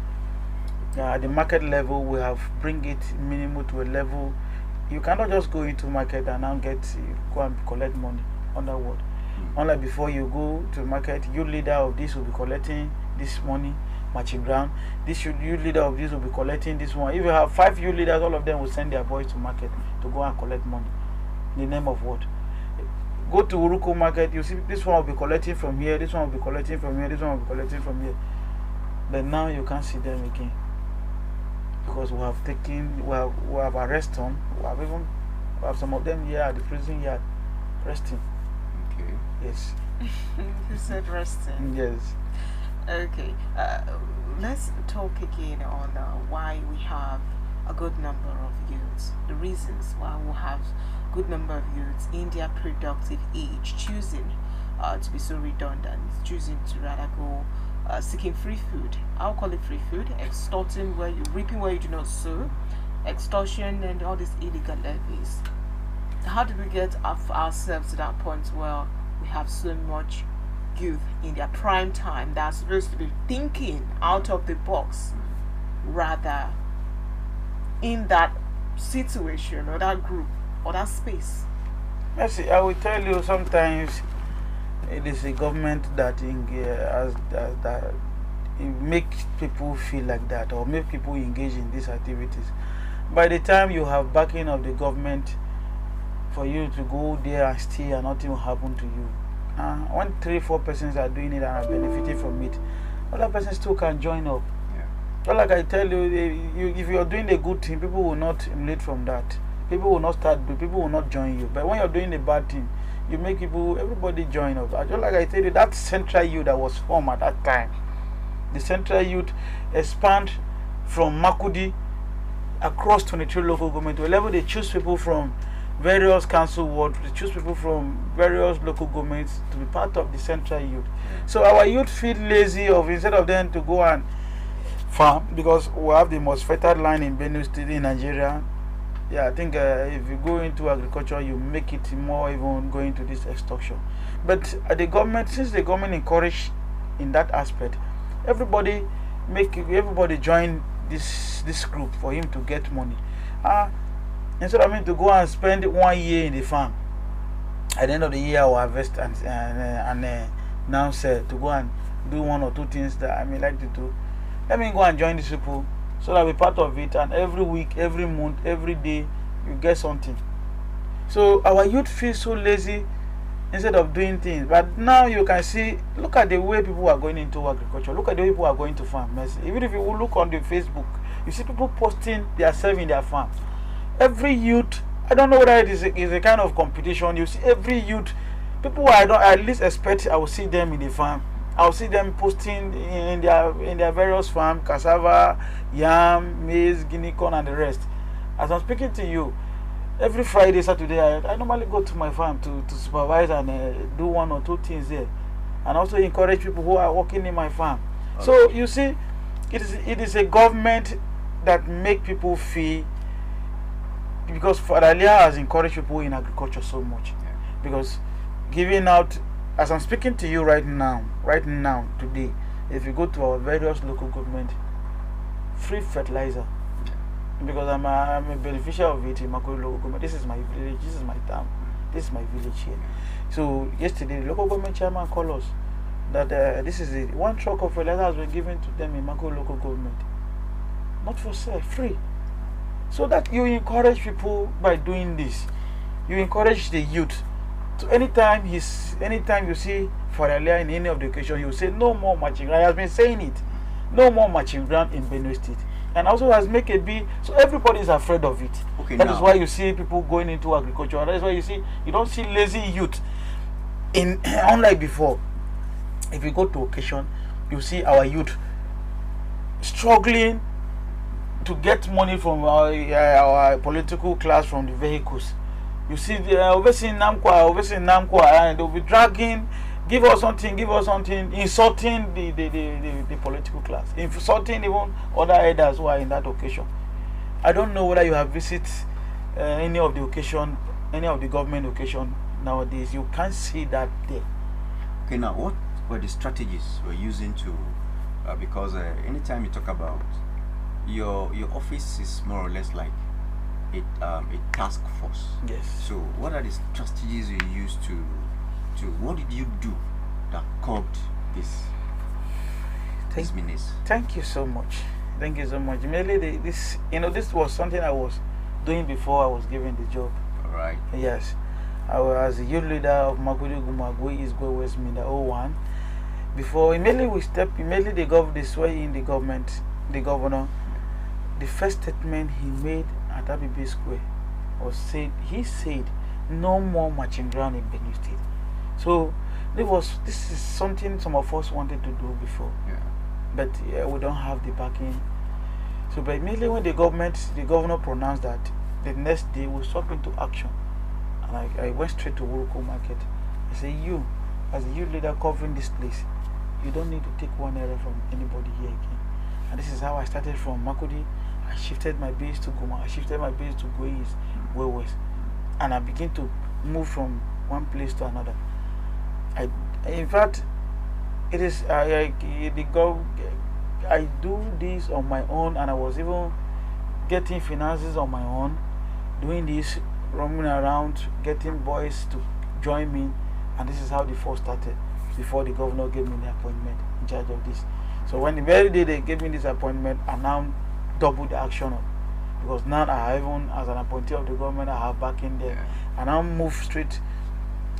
At the market level, we have bring it minimum to a level. You cannot just go into market and now go and collect money underward. Unlike before, you go to market, you leader of this will be collecting this money, matching ground. You leader of this will be collecting this one. If you have 5 you leaders, all of them will send their boys to market to go and collect money. In the name of what? Go to Uruko market, you see this one will be collecting from here, this one will be collecting from here, this one will be collecting from here. But now you can't see them again. Because we have arrested them, we have some of them here at the prison yard resting. Okay. Yes. You said resting. Yes. Okay. Let's talk again on why we have a good number of youths. The reasons why we have good number of youths in their productive age choosing to be so redundant, choosing to rather go seeking free food. I'll call it free food, extorting where you reaping where you do not sow, extortion and all these illegal levies. How did we get ourselves to that point where we have so much youth in their prime time that are supposed to be thinking out of the box rather in that situation or that group or that space? Mercy, I will tell you, sometimes it is a government that that it makes people feel like that or make people engage in these activities. By the time you have backing of the government for you to go there and stay and nothing will happen to you. When 3-4 persons are doing it and are benefiting from it, other persons still can join up. So like I tell you, if you are doing a good thing, people will not emulate from that. People will not people will not join you. But when you're doing a bad thing, you make everybody join up. Just like I tell you, that central youth that was formed at that time, the central youth expand from Makudi across 23 local government to a level they choose people from various council wards, they choose people from various local governments to be part of the central youth. So our youth feel lazy instead of them to go and farm, because we have the most fertile land in Benue State in Nigeria. I think if you go into agriculture, you make it more even going to this extortion. But the government, since the government encourage in that aspect, everybody join this group for him to get money. Instead of him to go and spend 1 year in the farm, at the end of the year I will harvest and now say to go and do 1 or 2 things that I may like to do. Let me go and join these people so that we're part of it, and every week, every month, every day you get something. So our youth feel so lazy instead of doing things. But now you can see, look at the way people are going into agriculture, look at the way people are going to farm. Even if you look on the Facebook, you see people posting themselves in their farm. Every youth, I don't know whether it is a kind of competition. You see every youth, people I at least expect I will see them in the farm. I will see them posting in their various farm, cassava, yam, maize, guinea corn and the rest. As I'm speaking to you, every Friday, Saturday, I normally go to my farm to supervise and do 1 or 2 things there. And also encourage people who are working in my farm. Okay. So you see, it is a government that make people feel, because Fadalia has encouraged people in agriculture so much. Because giving out, as I'm speaking to you right now, today, if you go to our various local government, free fertilizer, because I'm a beneficiary of it in Makori local government. This is my village, this is my town, this is my village here. So yesterday, the local government chairman called us that this is it. 1 truck of fertilizer has been given to them in Makori local government, not for sale, free. So that you encourage people by doing this. You encourage the youth. So anytime you see Fadalia in any of the occasion, you say no more marching ground. He has been saying it, no more marching ground in Benue State, and also has make it be so everybody is afraid of it. Okay, that is why you see people going into agriculture. That is why you don't see lazy youth in unlike before. If you go to occasion, you see our youth struggling to get money from our political class from the vehicles. You see, obviously Namkwa, and they'll be dragging, give us something, insulting the political class, insulting even other elders who are in that occasion. I don't know whether you have visited any of the government occasion nowadays. You can't see that there. Okay, now what were the strategies we're using to, because anytime you talk about your office is more or less like a task force. Yes. So what are the strategies you use to what did you do that curbed this menace? Thank you so much. Thank you so much. Mainly this this was something I was doing before I was given the job. All right. Yes. I was a youth leader of Magudu Gumagui East Go West Minda 01. Before immediately they swear in the governor. The first statement he made at Abibi Square he said no more marching ground in Benue State. So this is something some of us wanted to do before. Yeah. But we don't have the backing. So but immediately when the governor pronounced that, the next day we stop into action. And I went straight to Wuruko Market. I said, you, as a youth leader covering this place, you don't need to take one error from anybody here again. And this is how I started from Makudi. I shifted my base to Goma. I shifted my base to Go East, Go West. And I began to move from one place to another. In fact, it is I do this on my own, and I was even getting finances on my own, doing this, roaming around, getting boys to join me, and this is how the force started. Before the governor gave me the appointment in charge of this. So when the very day they gave me this appointment, I now doubled the action up, because now I even, as an appointee of the government, I have back in there. Yeah. And I move straight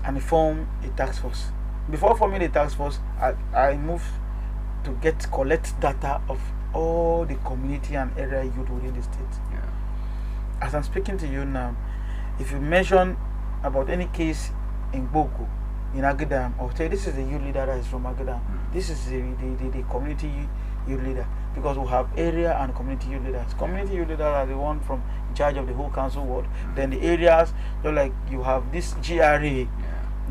and form a task force. Before forming the task force, I moved to collect data of all the community and area youth within the state. Yeah. As I'm speaking to you now, if you mention about any case in Boko, in Agadam, or say this is the youth leader that is from Agadam, this is the community youth leader, because we have area and community youth leaders. Community youth leaders are the one from in charge of the whole council ward. Then the areas, like you have this GRA,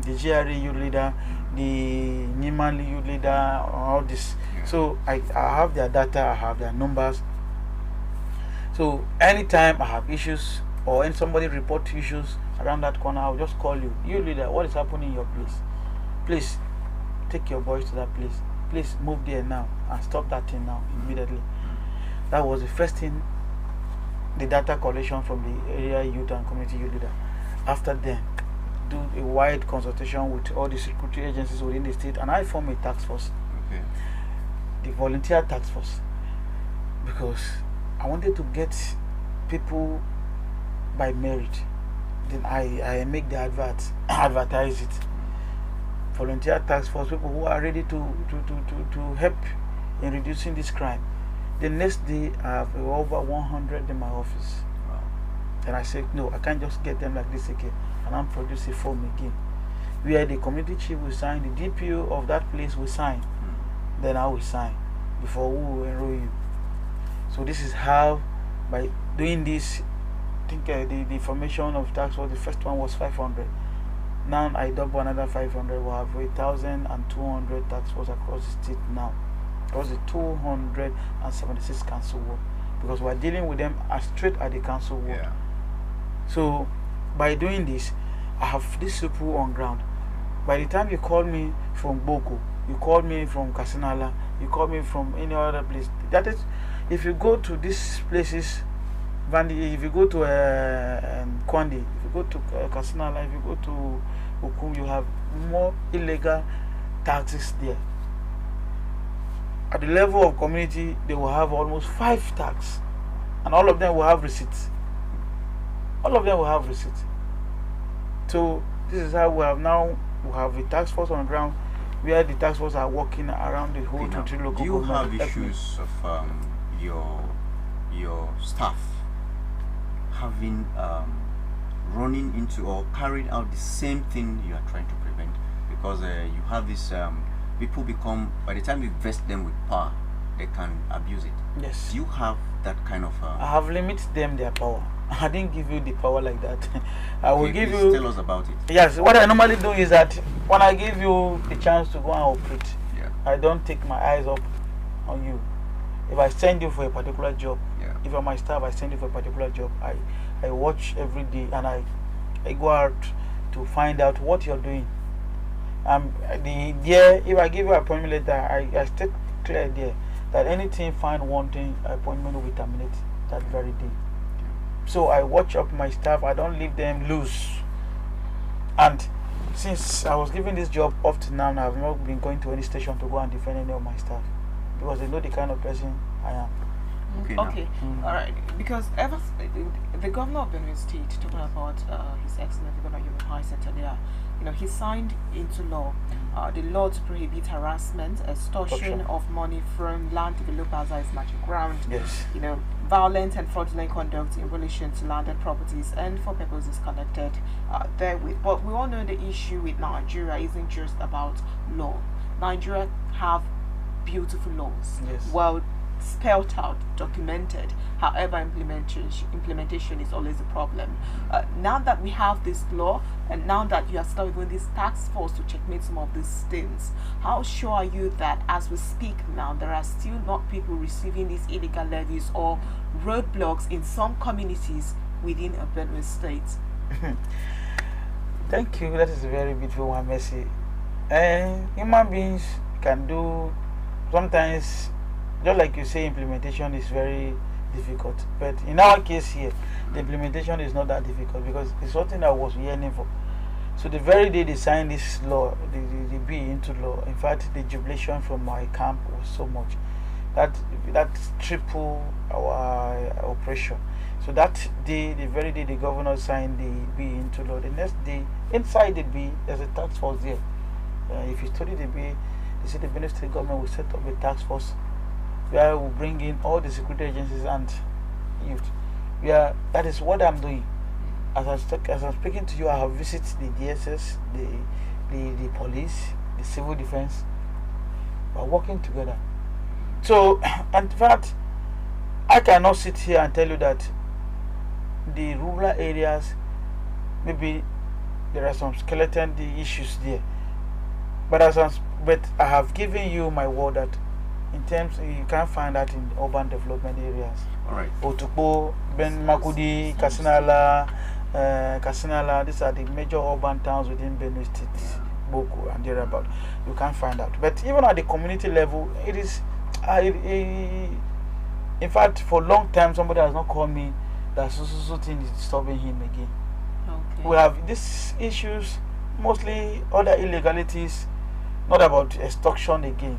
the GRA youth leader, the Nimali youth leader, all this. So I have their data, I have their numbers. So anytime I have issues or when somebody report issues around that corner, I'll just call you. You leader, what is happening in your place? Please take your boys to that place. Please move there now and stop that thing now immediately. That was the first thing, the data collection from the area youth and community youth leader. After then, do a wide consultation with all the security agencies within the state, and I form a task force. Okay. The volunteer task force, because I wanted to get people by merit. Then I make the advertise it. Volunteer task force, people who are ready to help in reducing this crime. The next day I have over 100 in my office. Wow. And I said, no, I can't just get them like this again. And I'm producing a form again, where the community chief will sign, the DPO of that place will sign. Then I will sign before we will enroll you. So this is how, by doing this, I think the formation of tax force, the first one was 500. Now I double another 500. We have 1,200 tax force across the state now. It was the 276 council ward, because we're dealing with them straight at the council ward. Yeah. So by doing this, I have these people on ground. By the time you call me from Boko, you call me from Kasinala, you call me from any other place. That is, if you go to these places, if you go to Kwandi, if you go to Kasinala, if you go to Ukum, you have more illegal taxes there. At the level of community, they will have almost 5 tax, and all of them will have receipts. All of them will have receipts. So this is how we have a task force on the ground, where the task force are working around the whole country. Do you have issues of your staff having running into or carrying out the same thing you are trying to prevent? Because you have this people become, by the time you vest them with power, they can abuse it. Yes. Do you have that kind of I have limited them their power. I didn't give you the power like that. I will give you. Tell us about it. Yes, what I normally do is that when I give you the chance to go and operate, I don't take my eyes up on you. If I send you for a particular job, if you're my staff, I send you for a particular job, I watch every day, and I go out to find out what you're doing. If I give you an appointment letter, I state clear there that anything find wanting, appointment will be terminated that very day. So I watch up my staff. I don't leave them loose. And since I was given this job up to now, I have not been going to any station to go and defend any of my staff because they know the kind of person I am. Okay. All right. Because ever the governor of Benue State, talking about His Excellency Governor Yomi Centennial, he signed into law the law to prohibit harassment, extortion of money from land developers as matching ground. Yes. Violent and fraudulent conduct in relation to landed properties and for purposes connected therewith. But we all know the issue with Nigeria isn't just about law. Nigeria have beautiful laws. Yes. Well spelled out, documented. However, implementation is always a problem. Now that we have this law, and now that you are starting with this task force to checkmate some of these things, how sure are you that as we speak now, there are still not people receiving these illegal levies or roadblocks in some communities within a Benue State? Thank you. That is a very beautiful one, Mercy. Human beings can do sometimes. Just like you say, implementation is very difficult. But in our case here, the implementation is not that difficult because it's something that was yearning for. So the very day they signed this law, the bill into law, in fact, the jubilation from my camp was so much that tripled our operation. So that day, the very day the governor signed the bill into law, the next day, inside the bill, there's a task force there. If you study the bill, they say the Benue State government will set up a task force where we bring in all the security agencies and youth. That is what I'm doing. As I'm speaking to you, I have visited the DSS, the police, the civil defense. We are working together. So, in fact, I cannot sit here and tell you that the rural areas, maybe there are some skeleton issues there. But I have given you my word that in terms, you can't find that in urban development areas. All right. Otukpo, Ben Makudi, Kasinala, these are the major urban towns within Benue State, Boko and thereabout. You can't find that. But even at the community level, it is. In fact, for a long time, somebody has not called me that so thing is disturbing him again. Okay. We have these issues, mostly other illegalities, not about extortion again.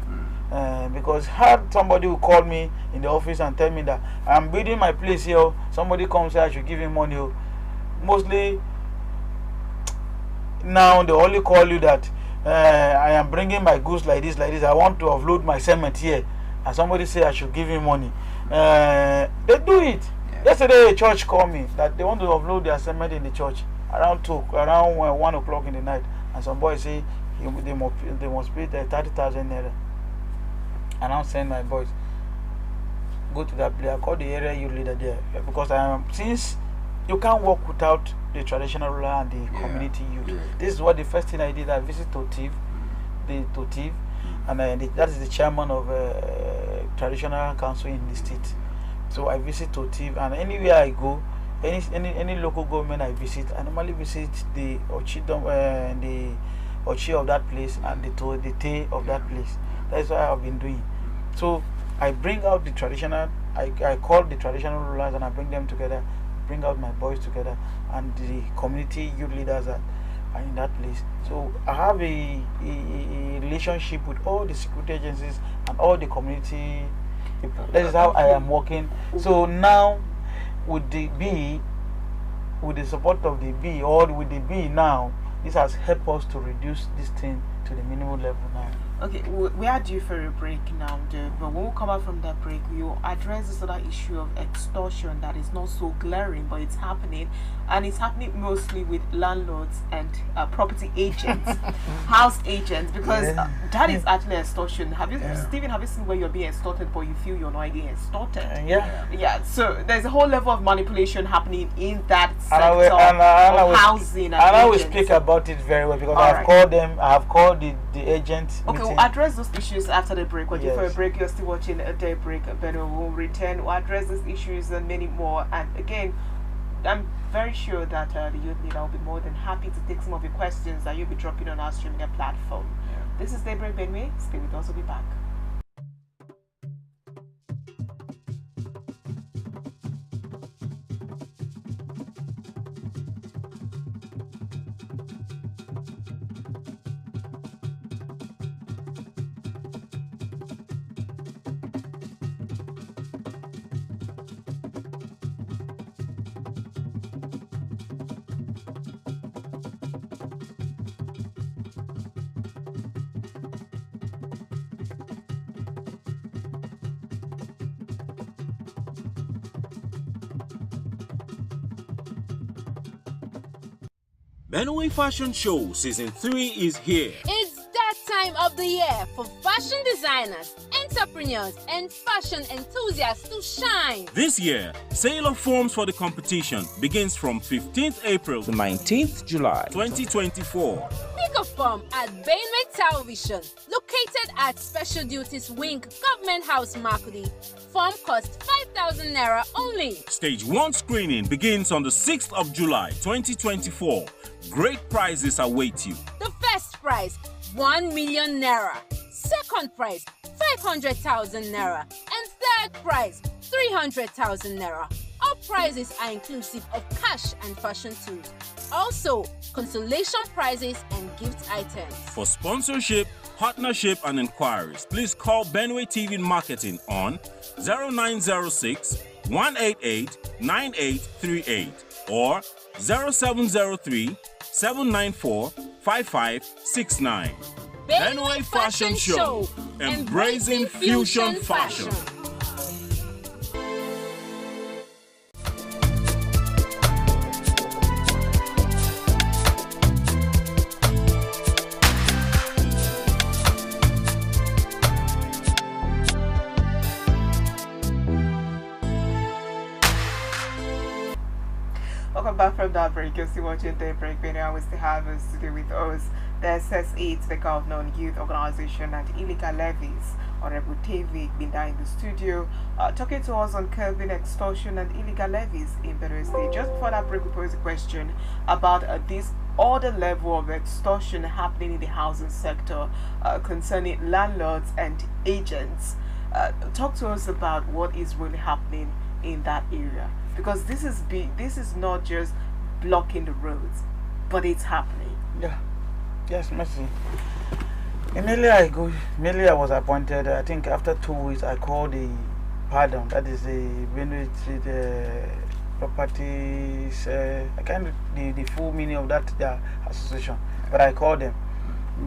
Because had somebody who called me in the office and tell me that I'm building my place here, somebody comes here, I should give him money. Mostly now they only call you that I am bringing my goods like this. I want to offload my cement here, and somebody say I should give him money. They do it. Yeah. Yesterday a church called me that they want to offload their cement in the church around 1 o'clock in the night, and some boys say they must pay 30,000 naira. And I'll send my boys, go to that place. I call the area youth leader there because since you can't work without the traditional ruler and the community youth. Yeah. This is what the first thing I did. I visited Totiv, and that is the chairman of traditional council in the state. So I visit Totiv, and anywhere I go, any local government I visit, I normally visit the Ochi of that place and the Te of that place. That's what I've been doing. So I bring out the traditional, I call the traditional rulers and I bring them together, bring out my boys together, and the community youth leaders are in that place. So I have a relationship with all the security agencies and all the community people. That is how I am working. So now with the support of the B, or with the B now, this has helped us to reduce this thing to the minimum level now. Okay, we are due for a break now, but when we come out from that break, we will address this other issue of extortion that is not so glaring, but it's happening, and it's happening mostly with landlords and property agents, house agents, because that is actually extortion. Have you, Stephen? Have you seen where you're being extorted, but you feel you're not getting extorted? Yeah. So there's a whole level of manipulation happening in that sector of housing. And I will speak about it very well because I have called them. I have called the agent. Okay. We'll address those issues after the break. But for a break, you're still watching a Daybreak Benue. We'll return. We'll address these issues and many more. And again, I'm very sure that the youth leader will be more than happy to take some of your questions that you'll be dropping on our streaming platform. This is Daybreak Benue. Stay with us. We'll be back. Benue Fashion Show Season 3 is here. It's that time of the year for fashion designers, entrepreneurs, and fashion enthusiasts to shine. This year, sale of forms for the competition begins from 15th April to 19th July 2024. Pick a form at Benue Television, located at Special Duties Wing, Government House, Makudi. Form cost 5,000 naira only. Stage 1 screening begins on the 6th of July 2024. Great prizes await you. The first prize, 1 million naira. Second prize, 500,000 naira. And third prize, 300,000 naira. All prizes are inclusive of cash and fashion tools. Also, consolation prizes and gift items. For sponsorship, partnership and inquiries, please call Benue TV Marketing on 0906 188 9838 or 0703 794 5569. Benue Fashion Show, embracing fusion fashion. Welcome back from that break. You're still watching Daybreak Benue. We still have us today with us the SS8, the Governor on Youth Organization and Illegal Levies, Honorable David Benue in the studio, talking to us on curbing extortion and illegal levies in Benue State. Just before that break, we posed a question about this other level of extortion happening in the housing sector concerning landlords and agents. Talk to us about what is really happening in that area, because this is not just blocking the roads, but it's happening. Yeah. Yes, Mercy. Immediately I was appointed. I think after 2 weeks I called the pardon, that is the Benue Street properties, I can't the full meaning of that their association, but I called them.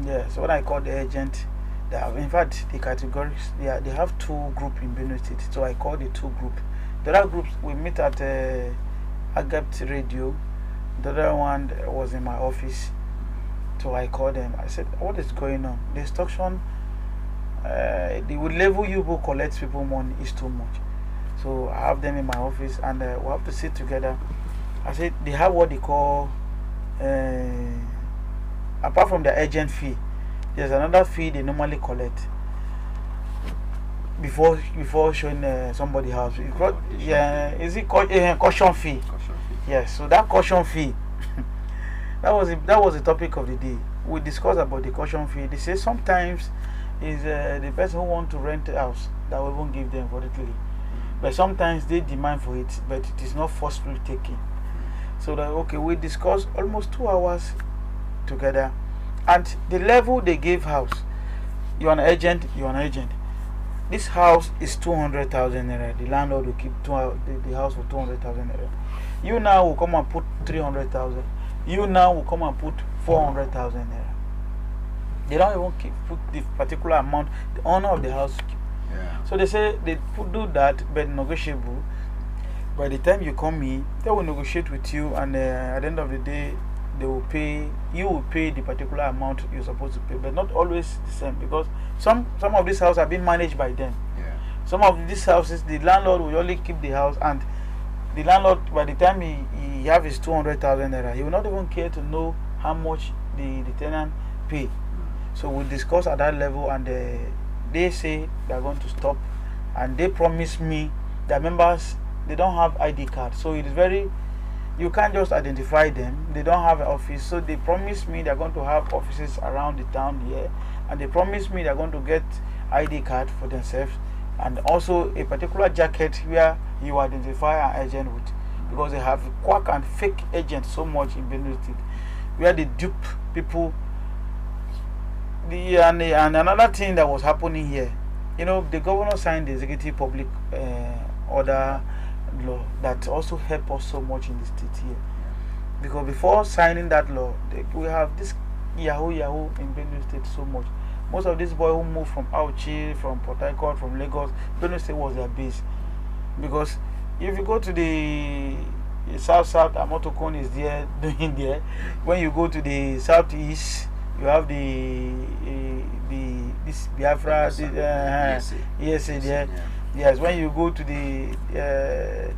Yeah, so when I called the agent, they have, in fact, the categories, they have 2 groups in Benue State, so I called the 2 groups. The other groups, we meet at Agapt Radio. The other one was in my office. So I called them. I said, what is going on? The extortion, the level you will collect people money is too much. So I have them in my office and we have to sit together. I said, they have what they call, apart from the agent fee, there's another fee they normally collect before showing somebody house. Yeah, is it called caution fee? Yes, so that caution fee, that was the topic of the day. We discussed about the caution fee. They say sometimes is the person who want to rent a house that we won't give them voluntarily, but sometimes they demand for it, but it is not forcefully taken. So that okay, we discussed almost 2 hours together, and the level they gave house, you're an agent. This house is 200,000 naira. The landlord will keep the house for 200,000 naira. You now will come and put 300,000. You now will come and put 400,000 naira. They don't even put the particular amount the owner of the house keep. Yeah. So they say they do that, but negotiable. By the time you come in, they will negotiate with you, and at the end of the day, they will pay. You will pay the particular amount you're supposed to pay, but not always the same, because some of these houses are being managed by them. Yeah. Some of these houses, the landlord will only keep the house, and the landlord, by the time he have his 200,000 naira, he will not even care to know how much the tenant pay. So we discuss at that level, and they say they are going to stop, and they promise me that members, they don't have ID card, so it is very, you can't just identify them. They don't have an office, so they promise me they're going to have offices around the town here, and they promise me they're going to get ID card for themselves, and also a particular jacket where you identify an agent with, because they have quack and fake agents so much in Benue State, where they dupe people. And another thing that was happening here, you know, the governor signed the executive public order law that also helped us so much in the state here, because before signing that law, we have this yahoo in Benue State so much. Most of these boys who moved from Auchi, from Port Harcourt, from Lagos, Benue State was their base. Because if you go to the the south, Amotokon is there doing there. When you go to the southeast, you have this Biafra, yes, there. Yeah. Yes, when you go to the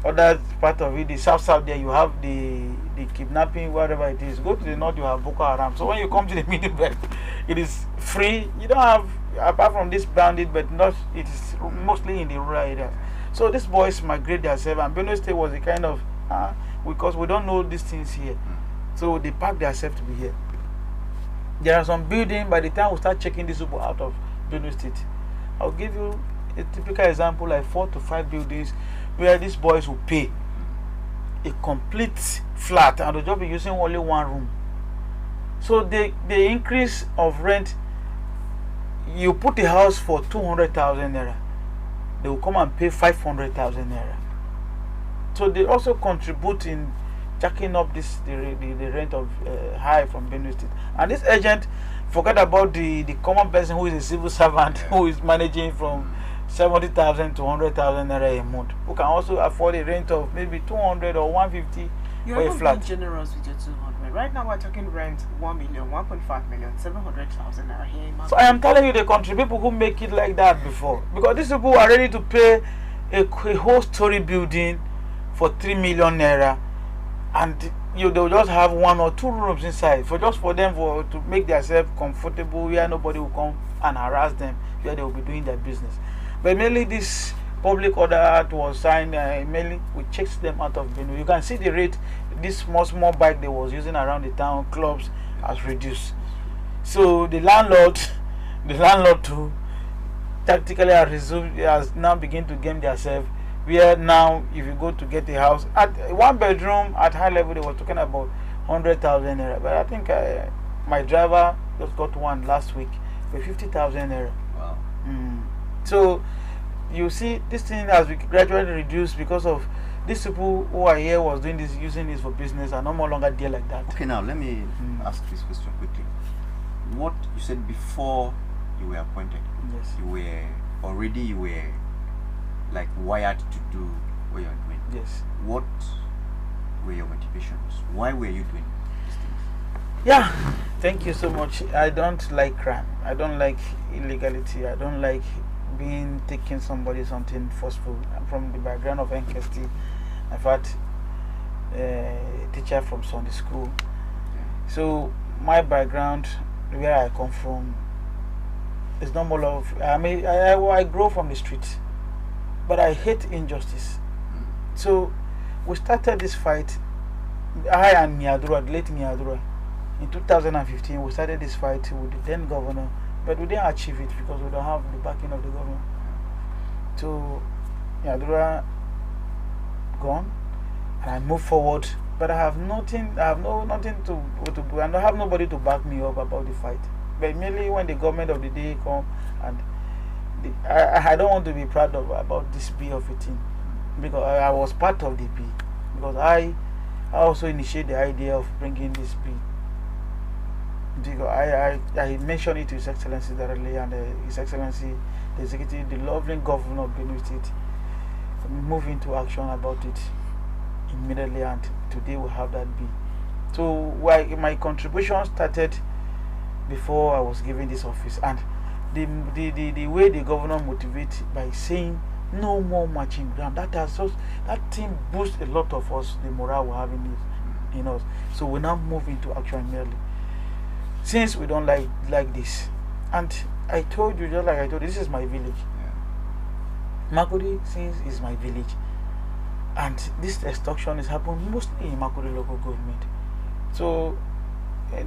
other part of it, the south there, you have the kidnapping, whatever it is. Go to the north, you have Boko Haram. So when you come to the middle belt, it is free. You don't have, apart from this bandit, but not. It is mostly in the rural areas. So these boys migrate themselves, and Benue State was a kind of because we don't know these things here, so they pack themselves to be here. There are some buildings. By the time we start checking these people out of Benue State, I'll give you a typical example, like 4 to 5 buildings where these boys will pay a complete flat and they'll just be using only one room. So the increase of rent, you put a house for 200,000 naira, they will come and pay 500,000 naira. So they also contribute in jacking up this the rent of high from Benue State. And this agent, forget about the common person who is a civil servant who is managing from 70,000 to 100,000 naira a month, who can also afford a rent of maybe 200 or 150 You're for a even flat. being generous with your 200. Right now we're talking rent 1 million, 1.5 million, 700,000 naira here in Makodi. So I am telling you, the country people who make it like that before, because these people are ready to pay a whole story building for 3 million naira, and they'll just have 1 or 2 rooms inside for them to make themselves comfortable, where nobody will come and harass them, where they will be doing their business. But mainly this public order act was signed, mainly we chased them out of Benue. You can see the rate this small bike they was using around the town clubs has reduced. So the landlord too tactically has now begin to game themselves, where now if you go to get a house at 1 bedroom at high level, they were talking about 100,000 naira. But I think my driver just got one last week for 50,000 naira. Wow. So you see, this thing has gradually reduced because of these people who are here was doing this, using this for business, are no more longer there like that. Okay, now let me ask this question quickly. What you said before you were appointed, Yes. you were like wired to do what you're doing. Yes. What were your motivations? Why were you doing these things? Yeah, thank you so much. I don't like crime. I don't like illegality. I don't like taking something forceful. I'm from the background of NKST. I've had a teacher from Sunday school. So my background, where I come from, is no more of. I grow from the street, but I hate injustice. So we started this fight. I and Miadura, the late Miadura, in 2015, we started this fight with the then governor, but we didn't achieve it because we don't have the backing of the government. So Miadura gone, and I moved forward, but I have nothing. I have nothing to do, and I have nobody to back me up about the fight. But mainly when the government of the day come, and I don't want to be proud about this B of a thing, because I was part of the B, because I also initiated the idea of bringing this B. Because I mentioned it to His Excellency directly, and His Excellency, the Executive, the lovely Governor of Benue State, move into action about it immediately, and today we have that B. So my contribution started before I was given this office, and the way the governor motivates by saying no more marching ground, that thing boosts a lot of us, the morale we're having in us. So we now move into action immediately, since we don't like this. And I told you, just like I told you, this is my village. Makodi since is my village, and this extortion is happening mostly in Makodi local government. So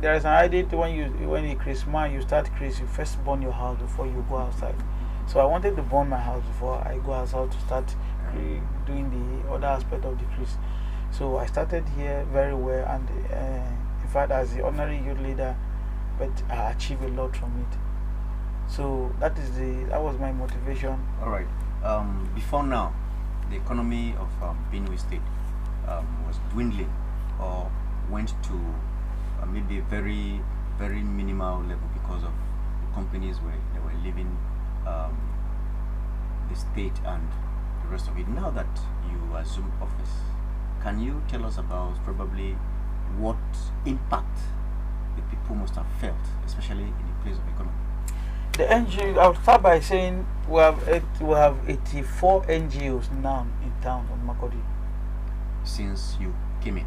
there is an idea to when you increase man, you start increase, you first burn your house before you go outside. So I wanted to burn my house before I go outside to start doing the other aspect of the crease. So I started here very well, and in fact, as the honorary youth leader, but I achieved a lot from it. So that was my motivation. All right. Before now, the economy of Benue State was dwindling, or went to maybe a very, very minimal level because of the companies where they were leaving the state and the rest of it. Now that you assume office, Can you tell us about probably what impact the people must have felt, especially in the place of economy? The NGO, I'll start by saying we have 84 NGOs now in town of Makurdi. Since you came in?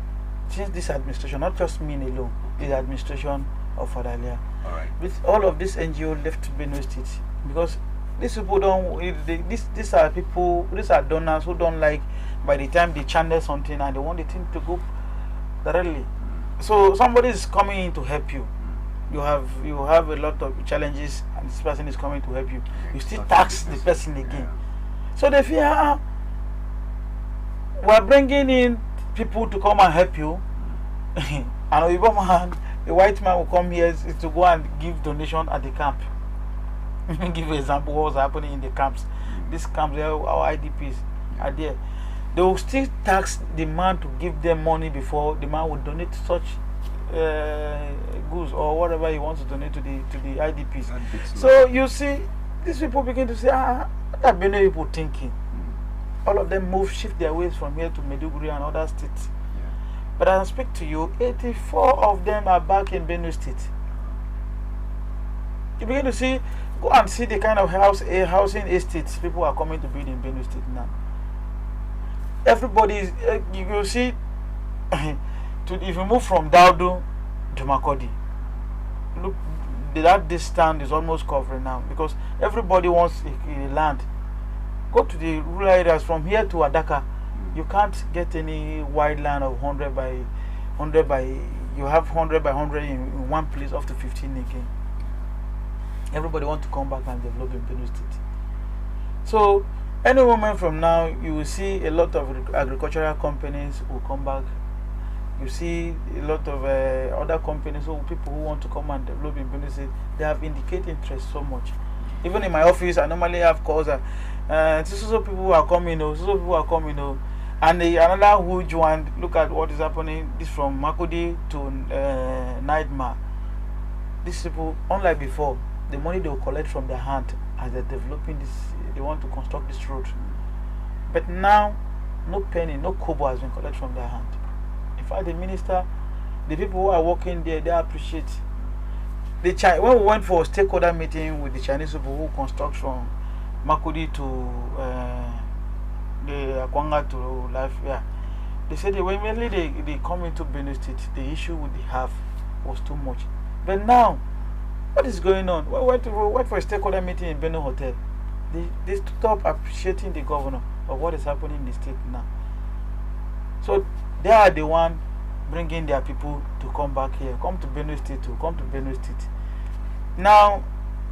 Since this administration, not just me alone, the administration of Fadalia. All right. With all of this NGO left Benue State, because these people don't. These are people. These are donors who don't like. By the time they channel something and they want the thing to go directly, so somebody is coming in to help you. You have a lot of challenges, and this person is coming to help you. You still tax the person again. So they fear we're bringing in people to come and help you, and a white man will come here to go and give donation at the camp. Give an example what was happening in the camps. These camps, our IDPs are there. They will still tax the man to give them money before the man would donate such goods or whatever he wants to donate to the IDPs. So you see, these people begin to say, what are Benue people thinking? All of them shift their ways from here to Maiduguri and other states. But I speak to you, 84 of them are back in Benue State. You begin to see, go and see the kind of housing estates people are coming to build in Benue State now. Everybody is, you will see, if you move from Daudu to Makurdi, look, that distance is almost covering now because everybody wants a land. Go to the rural areas from here to Adaka, you can't get any wide land of 100 by 100 by, you have 100 by 100 in one place up to 15 again. Everybody wants to come back and develop in Benue State. So any moment from now, you will see a lot of agricultural companies will come back. You see a lot of other companies or people who want to come and develop in Benue State. They have indicated interest so much. Even in my office, I normally have calls. So people are coming, so people are coming, and another huge one. Look at what is happening. This from Makurdi to Naidma. These people, unlike before, the money they will collect from their hand as they're developing this, they want to construct this road. But now, no penny, no kobo has been collected from their hand. In fact, the minister, the people who are working there, they appreciate. When we went for a stakeholder meeting with the Chinese people who construct from Makurdi to the Akwanga to Lafia, they said that when they come into Benue State, the issue they have was too much. But now, what is going on? We went for a stakeholder meeting in Benue Hotel. They stop appreciating the governor of what is happening in the state now. So they are the one bringing their people to come back here, come to Benue State, Now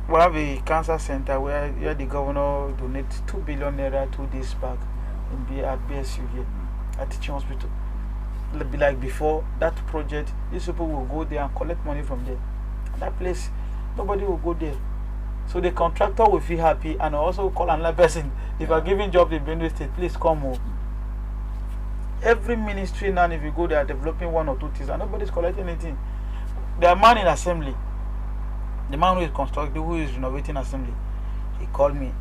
we have a cancer center where the governor donated 2 billion naira 2 days back at BSU here, at teaching hospital. Like before that project, these people will go there and collect money from there. That place, nobody will go there. So the contractor will feel happy and also call another person. If you are giving job in Benue State, please come home. Every ministry now, if you go there, developing one or two things, and nobody's collecting anything. The man in assembly, the man who is constructing, who is renovating assembly, he called me.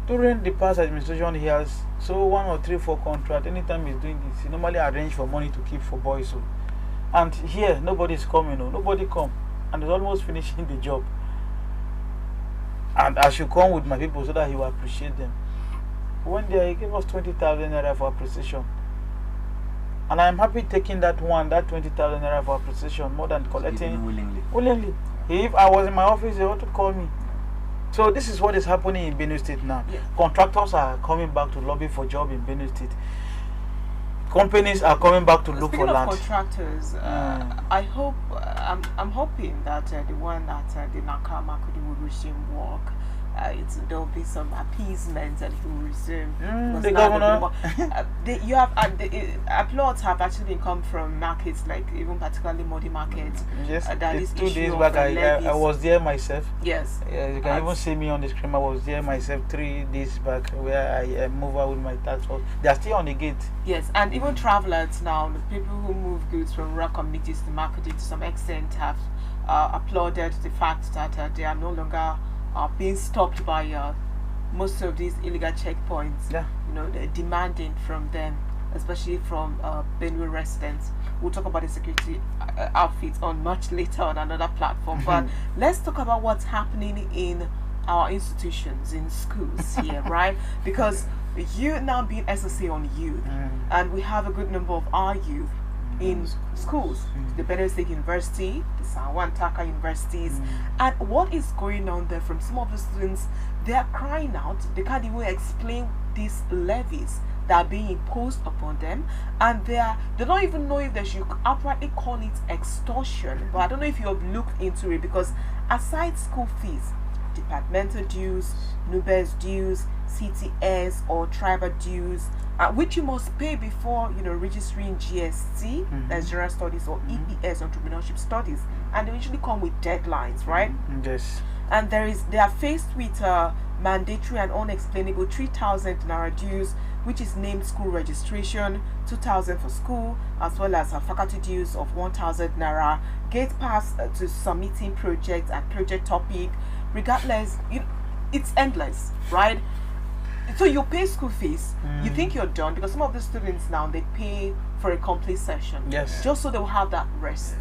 During the past administration, he has 1 or 3, 4 contracts. Anytime he's doing this, he normally arrange for money to keep for boys. So. And here, nobody is coming. Nobody come. And he's almost finishing the job. And I should come with my people so that he will appreciate them. One day, he gave us 20,000 naira for appreciation. And I'm happy taking that 20,000 naira for appreciation more than collecting willingly. If I was in my office, they ought to call me. So this is what is happening in Benue State now. Yeah. Contractors are coming back to lobby for job in Benue State. Companies are coming back to look for land. Speaking of contractors, I'm hoping that the one at the Makurdi will resume work. There'll be some appeasement and he will resume. The governor. Plots have actually come from markets, like even particularly Modi markets. Yes, that is 2 days back. I was there myself. Yes. You can even see me on the screen. I was there myself 3 days back, where I move out with my tax force. They are still on the gate. Yes, and even travelers now, the people who move goods from rural communities to market to some extent have applauded the fact that they are no longer being stopped by most of these illegal checkpoints. Yeah. They're demanding from them especially from Benue residents. We'll talk about the security outfits on much later on another platform. But let's talk about what's happening in our institutions, in schools here, right? Because you now being SSA on youth, and we have a good number of our youth in schools, the Benue State University, the San Juan Taka universities, and what is going on there from some of the students? They are crying out. They can't even explain these levies that are being imposed upon them, and they don't even know if they should outrightly call it extortion. But I don't know if you have looked into it, because aside school fees, departmental dues, NUBES dues, CTS or tribal dues, which you must pay before registering GST, that's General Studies, or EPS, Entrepreneurship Studies, and they usually come with deadlines, right? Yes. And they are faced with mandatory and unexplainable 3,000 naira dues, which is named school registration, 2,000 for school, as well as faculty dues of 1,000 naira, gate pass to submitting projects and project topic. Regardless, it's endless, right? So you pay school fees, you think you're done, because some of the students now, they pay for a complete session, just so they'll have that rest.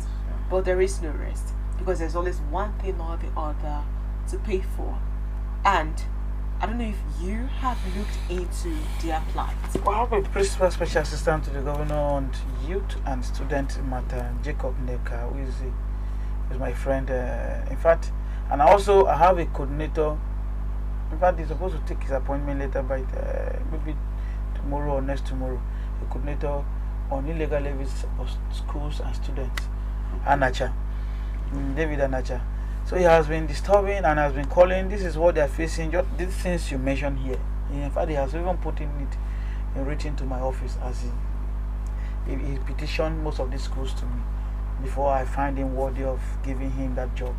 But there is no rest, because there's always one thing or the other to pay for. And I don't know if you have looked into their plight. Well, I have a principal special assistant to the governor on youth and student matter, Jacob Neka, who is my friend. In fact, and I have a coordinator. In fact, he's supposed to take his appointment later by maybe tomorrow or next tomorrow. A coordinator on illegal levies of schools and students, Anacha, David Anacha. So he has been disturbing and has been calling. This is what they are facing. Just these things you mentioned here. In fact, he has even put it in written to my office, as he petitioned most of these schools to me before I find him worthy of giving him that job.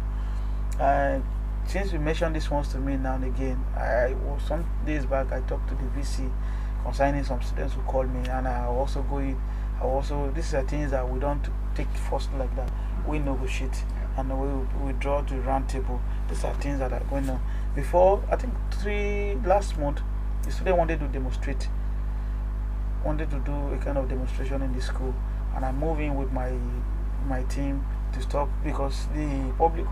Since you mentioned this once to me now and again, some days back I talked to the VC concerning some students who called me, and these are things that we don't take first like that. We negotiate and we draw to the round table. These are things that are going on. Before, I think last month, the student wanted to demonstrate, wanted to do a kind of demonstration in the school, and I moved in with my team to stop, because the public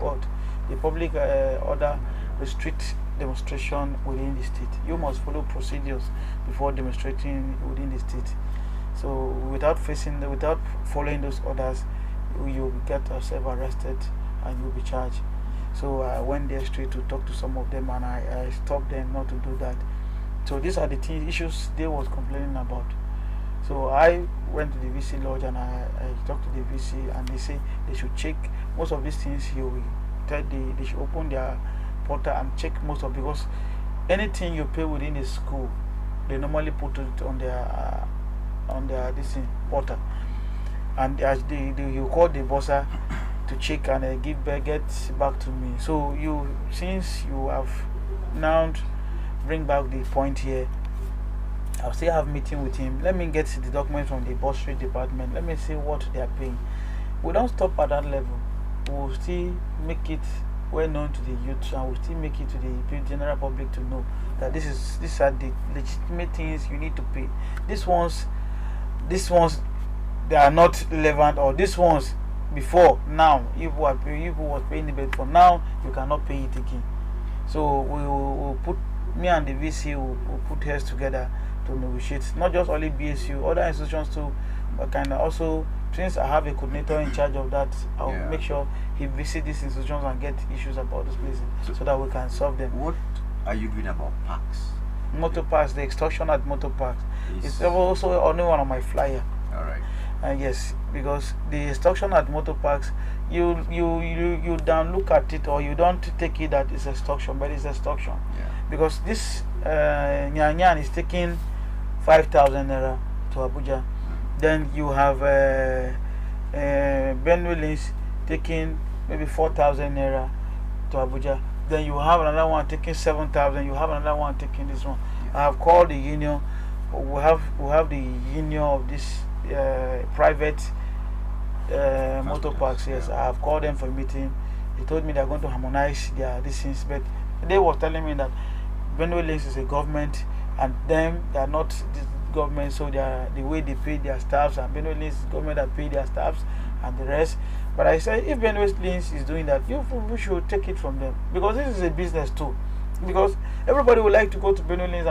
order restrict demonstration within the state. You must follow procedures before demonstrating within the state. So without following those orders, you will get yourself arrested and you'll be charged. So I went there straight to talk to some of them, and I stopped them not to do that. So these are the issues they was complaining about. So I went to the VC lodge and I talked to the VC, and they say they should check most of these things. They should open their portal and check most of, because anything you pay within the school, they normally put it on their this portal, and as you call the bosser to check and get back to me. So since you have now bring back the point here, I'll still have meeting with him. Let me get the document from the bursary department. Let me see what they are paying. We don't stop at that level. We'll still make it well known to the youth, and we'll still make it to the general public to know that these are the legitimate things you need to pay. These ones they are not relevant, or these ones before now you was paying it, but for now you cannot pay it again. So we will put, me and the VC will put heads together to negotiate, not just only BSU, other institutions too, but kind of also, since I have a coordinator in charge of that, I'll make sure he visits these institutions and get issues about those places, so that we can solve them. What are you doing about parks? Motor parks, the extortion at motor parks. It's also only one of my flyer. All right. Yes, because the extortion at motor parks, you don't look at it, or you don't take it that it's extortion, but it's extortion. Yeah. Because this Nyan is taking 5,000 naira to Abuja. Then you have Benue Links taking maybe 4,000 naira to Abuja. Then you have another one taking 7,000. You have another one taking this one. Yeah. I have called the union. We have the union of this private motor parks. Yes, I have called them for a meeting. They told me they are going to harmonize these things, but they were telling me that Benue Links is a government, and them they are not government, so the way they pay their staffs, and Benue Lanes is government that pay their staffs and the rest. But I say if Benue Lanes is doing that, we should take it from them, because this is a business too. Because everybody would like to go to Benue Lanes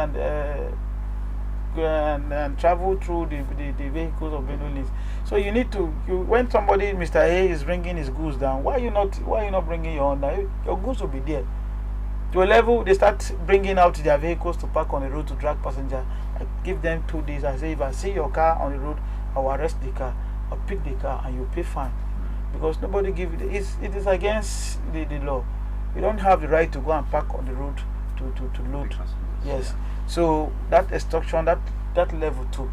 and travel through the vehicles of Benue Lanes. So you need to, when somebody, Mr. A, is bringing his goods down, why are you not bringing your own? Your goods will be there. To a level, they start bringing out their vehicles to park on the road to drag passenger. I give them 2 days. I say, if I see your car on the road, I will arrest the car, I'll pick the car, and you pay fine. Because nobody give it. It is against the law. You don't have the right to go and park on the road to load. Yes. So that extortion, that level too,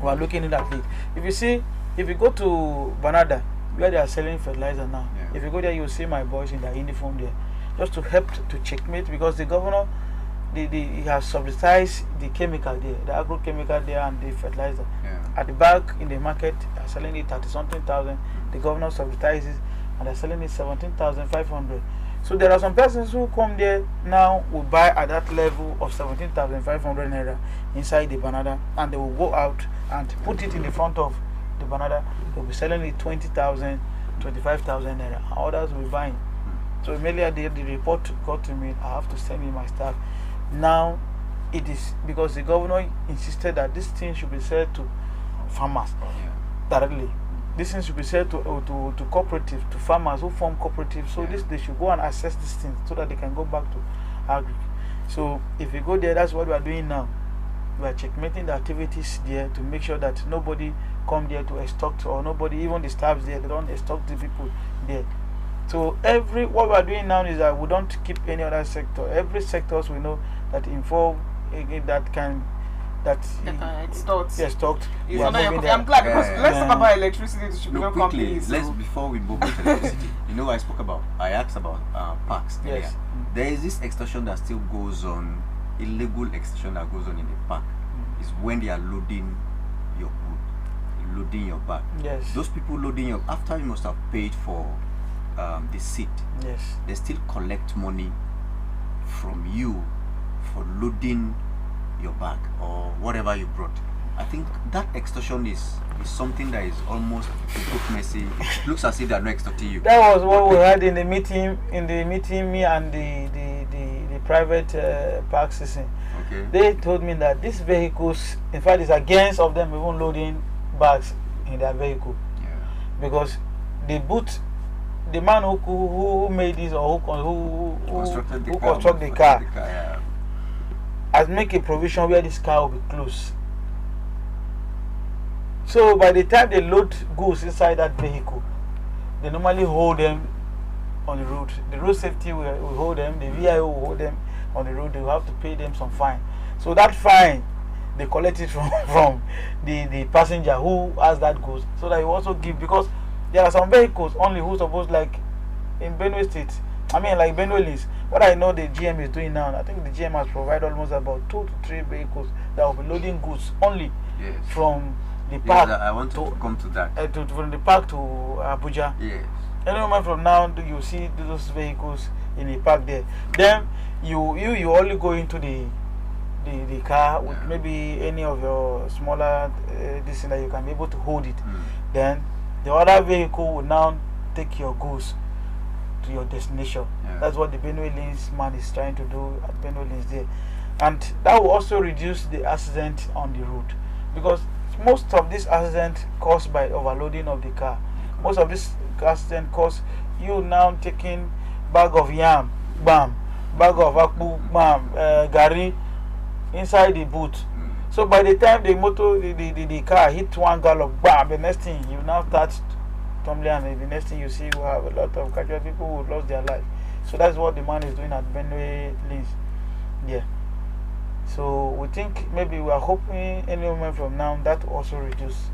we are looking at it. If you go to Banada, where they are selling fertilizer now, if you go there, you'll see my boys in their uniform there, just to help to checkmate, because the governor, he has subsidized the chemical there, the agrochemical there, and the fertilizer. At the back in the market, they are selling it 30-something thousand. The governor subsidizes, and they're selling it 17,500. So there are some persons who come there now, will buy at that level of 17,500 naira inside the banana, and they will go out and put it in the front of the banana. They'll be selling it 20,000, 25,000 naira. Others will be buying. So immediately the report got to me, I have to send in my staff. Now it is because the governor insisted that this thing should be sold to farmers directly. This thing should be sold to cooperatives, to farmers who form cooperatives. So they should go and assess these things so that they can go back to agri. So if you go there, that's what we are doing now. We are checkmating the activities there to make sure that nobody come there to extort, or nobody, even the staffs there, they don't extort the people there. So what we are doing now is that we don't keep any other sector. Every sectors we know that involve extort. Yes, talked. I'm glad, because let's talk about electricity distribution companies. Before we move to electricity, I asked about parks. Yes. There is this extortion that still goes on, illegal extortion that goes on in the park. Is when they are loading your good, loading your bag. Yes. Those people loading your, after you must have paid for the seat. Yes. They still collect money from you for loading your bag or whatever you brought. I think that extortion is something that is almost messy. It looks as if they are not extorting you. That was what we had in the meeting. Me and the private park system. Okay. They told me that these vehicles, in fact, it's against of them even loading bags in their vehicle. Because the man who made this, or who constructed the car, has make a provision where this car will be closed. So by the time they load goods inside that vehicle, they normally hold them on the road. The road safety will hold them, the VIO will hold them on the road. They will have to pay them some fine. So that fine, they collect it from the passenger who has that goods, so that you also give, because there are some vehicles only who supposed, like in Benue State, like Benue Lanes, what I know the GM is doing now, I think the GM has provided almost about 2 to 3 vehicles that will be loading goods only from the park. I want to come to that. From the park to Abuja. Yes. Any moment from now, you see those vehicles in the park there. Then you only go into the car with maybe any of your smaller this thing that you can be able to hold it. Then the other vehicle will now take your goods to your destination. That's what the Benue Lanes man is trying to do at Benue Lanes there. And that will also reduce the accident on the road, because most of this accident caused by overloading of the car. Most of this accident cause you now taking bag of yam, bam, bag of akpu, bam, gari inside the boot. So by the time the car hit one gallop, bam, the next thing you now start tumbling, and the next thing you see, we have a lot of casual people who lost their life. So that's what the man is doing at Benue Lanes. Yeah. So we think maybe we are hoping any moment from now that will also reduce.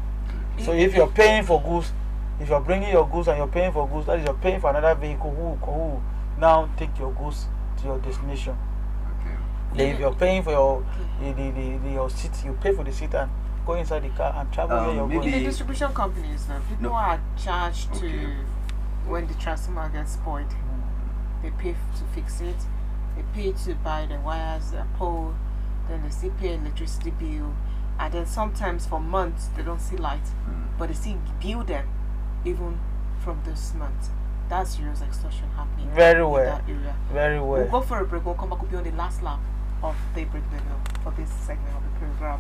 So if you're paying for goods, if you're bringing your goods and you're paying for goods, that is, you're paying for another vehicle who now take your goods to your destination. Then if you're paying for your seat, you pay for the seat and go inside the car and travel where you're going. In the distribution companies, people are charged to, when the transformer gets spoiled, they pay to fix it, they pay to buy the wires, the pole, then they still pay electricity bill, and then sometimes for months they don't see light, but they still bill them even from this month. That's serious extortion happening Very in well. that area. Very well. We'll go for a break. We'll come back. We'll be on the last lap of Daybreak Benue for this segment of the program.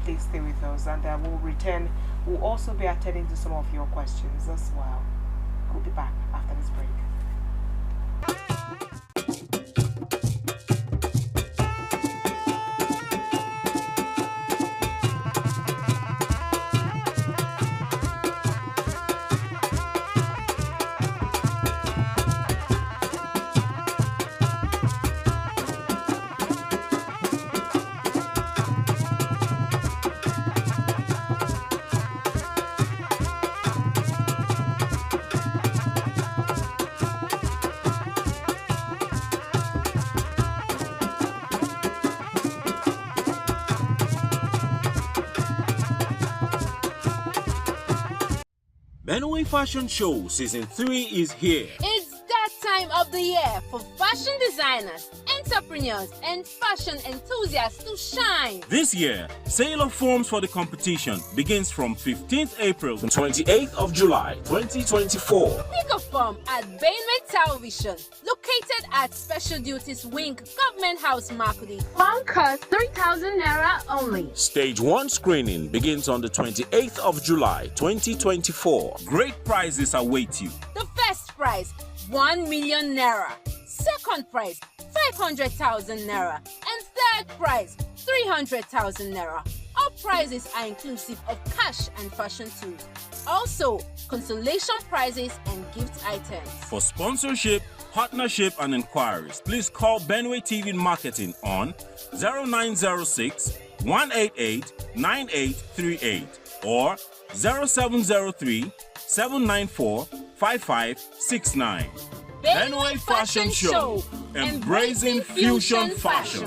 Please stay with us, and we'll return. We'll also be attending to some of your questions as well. We'll be back after this break. Benue Fashion Show Season 3 is here. It's that time of the year for fashion designers, entrepreneurs, and fashion enthusiasts to shine. This year, sale of forms for the competition begins from 15th April to 28th of July 2024. Pick a form at Benue Television, located at Special Duties Wing, Government House, Makudi. Form cost 3,000 naira only. Stage 1 screening begins on the 28th of July 2024. Great prizes await you. The first prize, 1 million naira. Second prize, 500,000 naira. And third prize, 300,000 naira. All prizes are inclusive of cash and fashion tools. Also, consolation prizes and gift items. For sponsorship, partnership, and inquiries, please call Benue TV Marketing on 0906 188 9838 or 0703 794 5569. Benue Fashion Show, embracing fusion fashion.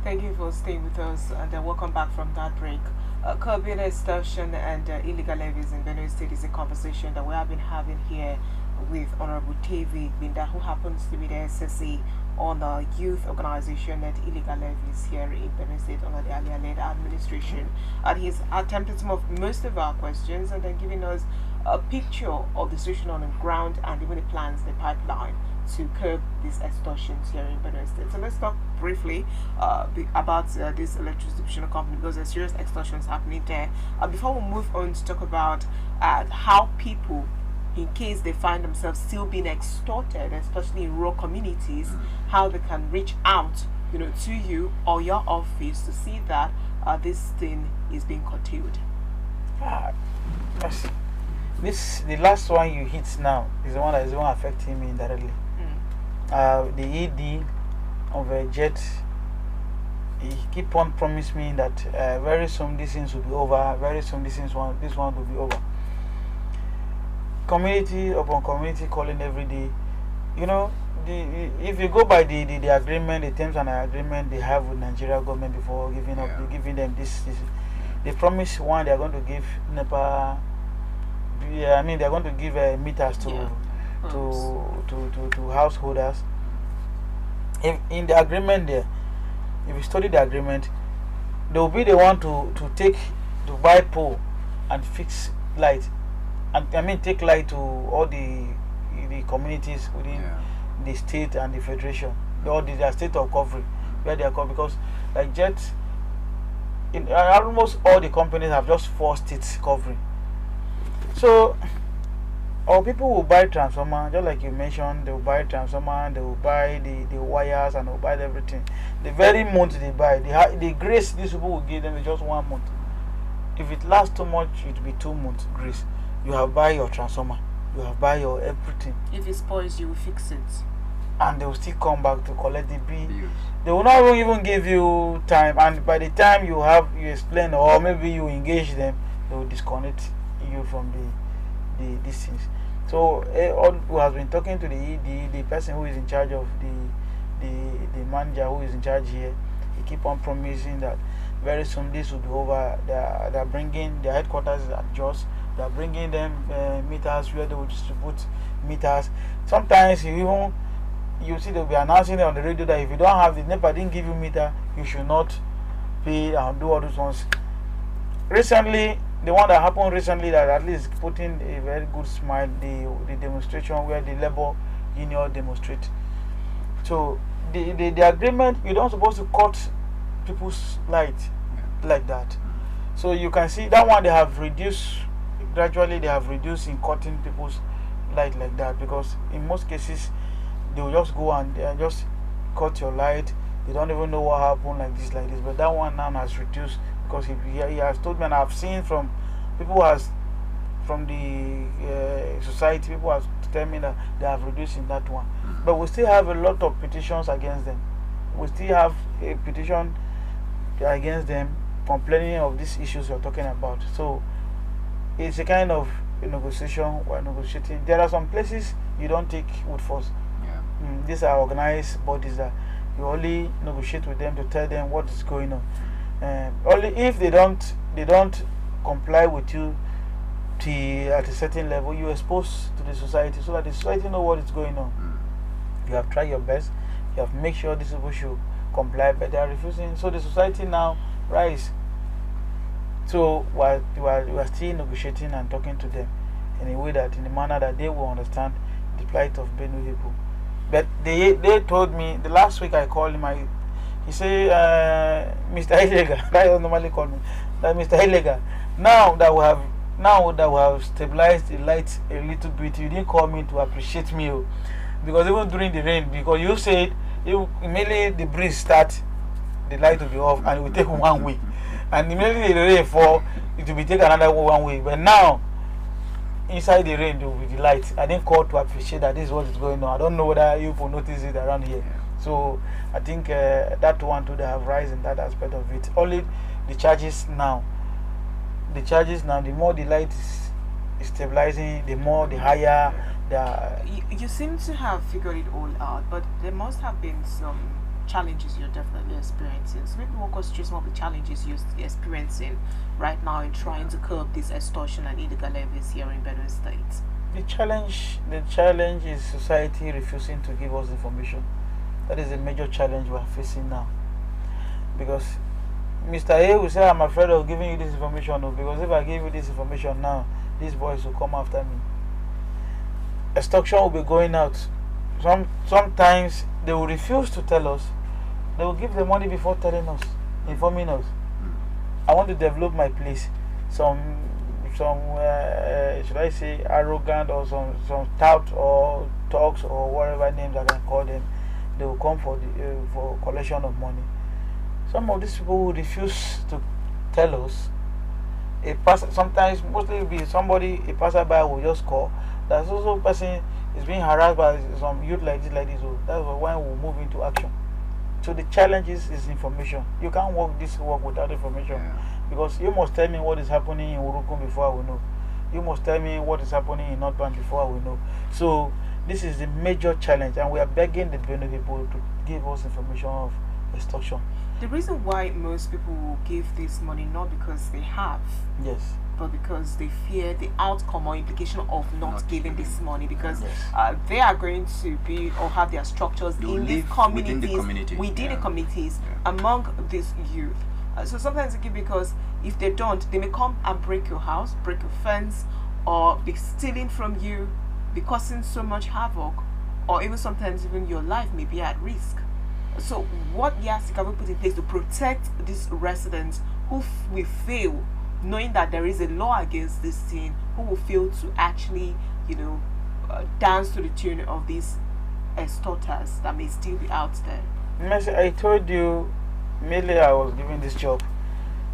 Thank you for staying with us, and welcome back from that break. Curbing extortion and illegal levies in Benue State is a conversation that we have been having here with Honorable David Binda, who happens to be the SSA on the youth organization and illegal levies here in Benue State under the earlier-led administration. And he's attempted some of most of our questions and then giving us a picture of the situation on the ground and even the plans, the pipeline to curb these extortions here in Benue State. So let's talk briefly about this electric distribution company, because there's serious extortions happening there. Before we move on to talk about how people, in case they find themselves still being extorted, especially in rural communities, how they can reach out, to you or your office to see that this thing is being curtailed. The last one you hit now is the one that is the one affecting me indirectly. The ED of a jet, he keep on promising me that very soon these things will be over, very soon this one will be over. Community upon community calling every day. If you go by the agreement, the terms and agreement they have with Nigeria government before giving them this, they promise one, they are going to give NEPA. They're going to give meters to householders. If in the agreement there, if you study the agreement, they will be the one to buy pole and fix light, and take light to all the communities within the state and the federation, or the state of coverage where they are called, because like jet, in almost all the companies have just 4 states covering. So our people will buy transformer, just like you mentioned. They will buy transformer, they will buy the wires, and they will buy everything. The very month they buy, the grace these people will give them is just 1 month. If it lasts too much, it will be 2 months grace. You have buy your transformer, you have buy your everything. If it spoils, you will fix it. And they will still come back to collect the bill. Yes. They will not even give you time, and by the time you explain, or maybe you engage them, they will disconnect you from these things. So all who has been talking to the person who is in charge of the manager who is in charge here. He keep on promising that very soon this will be over. They're bringing their headquarters at Jos. They're bringing them meters where they will distribute meters. Sometimes you see they'll be announcing it on the radio that if you don't have the NEPA didn't give you meter, you should not pay and do all those ones. Recently, the one that happened recently that at least putting a very good smile, the demonstration where the labor union demonstrate. So the agreement, you don't supposed to cut people's light like that. So you can see that one they have reduced gradually. They have reduced in cutting people's light like that, because in most cases they will just go and just cut your light. They don't even know what happened like this. But that one now has reduced, because he has told me, and I've seen from people from the society, people have told me that they have reduced in that one. But we still have a lot of petitions against them. We still have a petition against them complaining of these issues you're talking about. So it's a kind of a negotiation. We're negotiating. There are some places you don't take with force. These are organized bodies that you only negotiate with them to tell them what is going on. Only if they don't comply with you at a certain level, you expose to the society so that the society know what is going on. You have tried your best. You have made sure these people should comply, but they are refusing. So the society now rise. So we are still negotiating and talking to them in a way that, in a manner that they will understand the plight of Benue people. But they told me the last week I called him. He said, Mr. Helega, that I normally call me, that Mr. Helega, now that we have stabilized the light a little bit, you didn't call me to appreciate me, because even during the rain, because you said immediately the breeze start, the light will be off and it will take 1 week, and immediately the rain fall, it will be take another 1 week. But now inside the rain there will be the light. I didn't call to appreciate that this is what is going on. I don't know whether you will notice it around here. So I think that one too, they have risen in that aspect of it. Only the charges now, the more the light is stabilizing, the more the higher you seem to have figured it all out, but there must have been some challenges you're definitely experiencing. So maybe walk us through some of the challenges you're experiencing right now in trying to curb this extortion and illegal levies here in Benue State. The challenge is society refusing to give us information. That is a major challenge we are facing now. Because Mr. A will say, I'm afraid of giving you this information, because if I give you this information now, these boys will come after me. Extortion will be going out. Sometimes they will refuse to tell us. They will give the money before telling us, informing us. I want to develop my place. Some should I say arrogant, or some tout or talks or whatever names I can call them, they will come for collection of money. Some of these people will refuse to tell us. Sometimes, mostly it will be somebody, a passerby will just call. There's also a person is being harassed by some youth like this. So that's why we move into action. So the challenge is information. You can't work this work without information. Because you must tell me what is happening in Urukum before I will know. You must tell me what is happening in North Bank before I will know. So this is the major challenge, and we are begging the Benue people to give us information of extortion. The reason why most people will give this money, not because they have, yes, but because they fear the outcome or implication of not giving this money, because they are going to be or have their structures in these communities, within the communities, among this youth. So sometimes it can be because if they don't, they may come and break your house, break your fence, or be stealing from you, be causing so much havoc, or even sometimes even your life may be at risk. So what YASI can we put in place to protect these residents who will fail, knowing that there is a law against this thing, who will fail to actually, dance to the tune of these extorters that may still be out there? I told you, mainly I was given this job.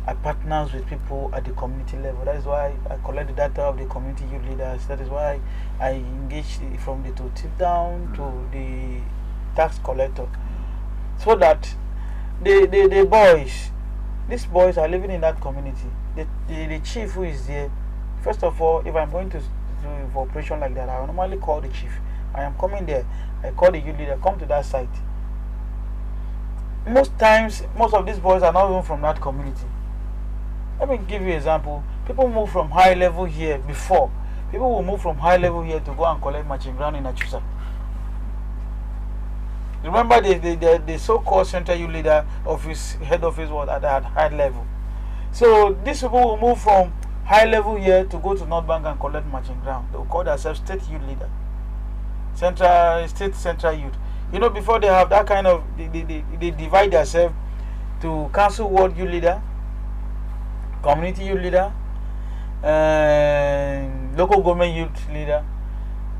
I partners with people at the community level. That is why I collect the data of the community youth leaders. That is why I engage from the tip down to the tax collector. So that the boys, these boys are living in that community. The chief who is there, first of all, if I'm going to do an operation like that, I will normally call the chief. I am coming there. I call the youth leader, come to that site. most times, most of these boys are not even from that community. Let me give you an example. People move from high level here before. People will move from high level here to go and collect matching ground in Achusa. Remember the so-called central youth leader office, head office was at high level. So these people will move from high level here to go to North Bank and collect matching ground. They will call themselves state youth leader. State central youth. You know, before they have that kind of, they divide themselves to council ward youth leader, community youth leader, local government youth leader.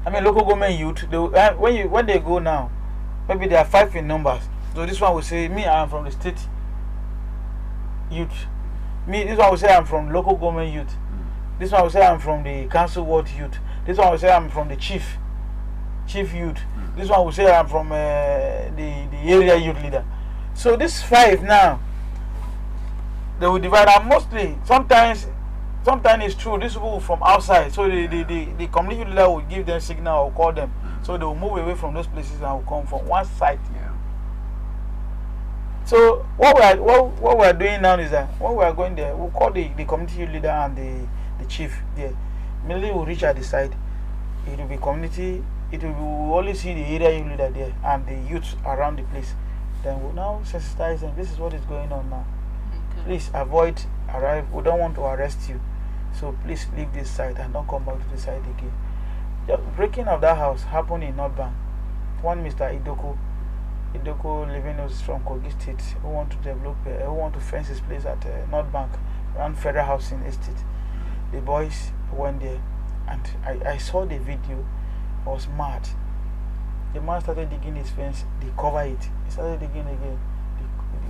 I mean local government youth. They, when they go now, maybe there are 5 in numbers. So this one will say, me, I am from the state youth. Me, this one will say I'm from local government youth. This one will say I'm from the council ward youth. This one will say I'm from the chief youth. This one will say I'm from the area youth leader. So these 5 now, they will divide up mostly. Sometimes it's true. These people from outside, so the community leader will give them signal or call them, so they will move away from those places and will come from one side. Yeah. So what we are doing now is that when we are going there, we'll call the community leader and the chief there. Immediately we'll reach at the side. It will be community. It will be, we'll only see the area youth leader there and the youth around the place. Then we'll now sensitize them. This is what is going on now. Okay. Please avoid arrive. We don't want to arrest you. So please leave this side and don't come back to the side again. The breaking of that house happened in North Bank. One Mr. Idoko living us from Kogi State, who want to develop, who want to fence his place at North Bank, around Federal Housing Estate. The boys went there, and I saw the video. I was mad. The man started digging his fence. They covered it. He started digging again.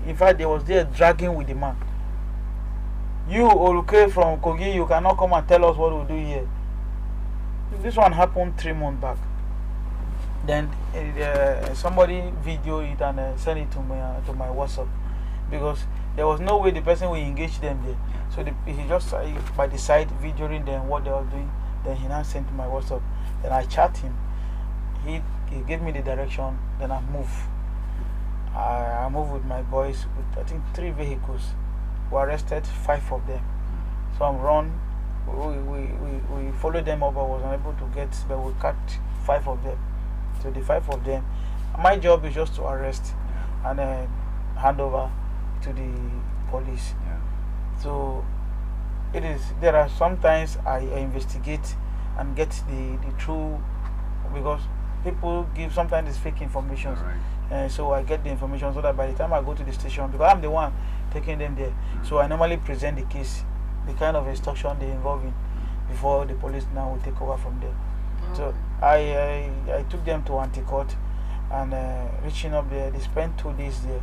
In fact, they was there dragging with the man. You, Oluke from Kogi, you cannot come and tell us what we do here. This one happened 3 months back. Then somebody video it and send it to my WhatsApp, because there was no way the person will engage them there. So he just by the side videoing them what they were doing. Then he now sent to my WhatsApp. Then I chat him. He gave me the direction. Then I move. I move with my boys with I think 3 vehicles. We arrested 5 of them. So I'm run. We followed them up. I was unable to get, but we cut 5 of them. So the 5 of them, my job is just to arrest and hand over to the police. So it is. There are sometimes I investigate and get the true, because people give sometimes it's fake information. So I get the information so that by the time I go to the station, because I'm the one taking them there, so I normally present the case, the kind of instruction they involve in, before the police now will take over from there. So I took them to Anticourt and reaching up there, they spent 2 days there.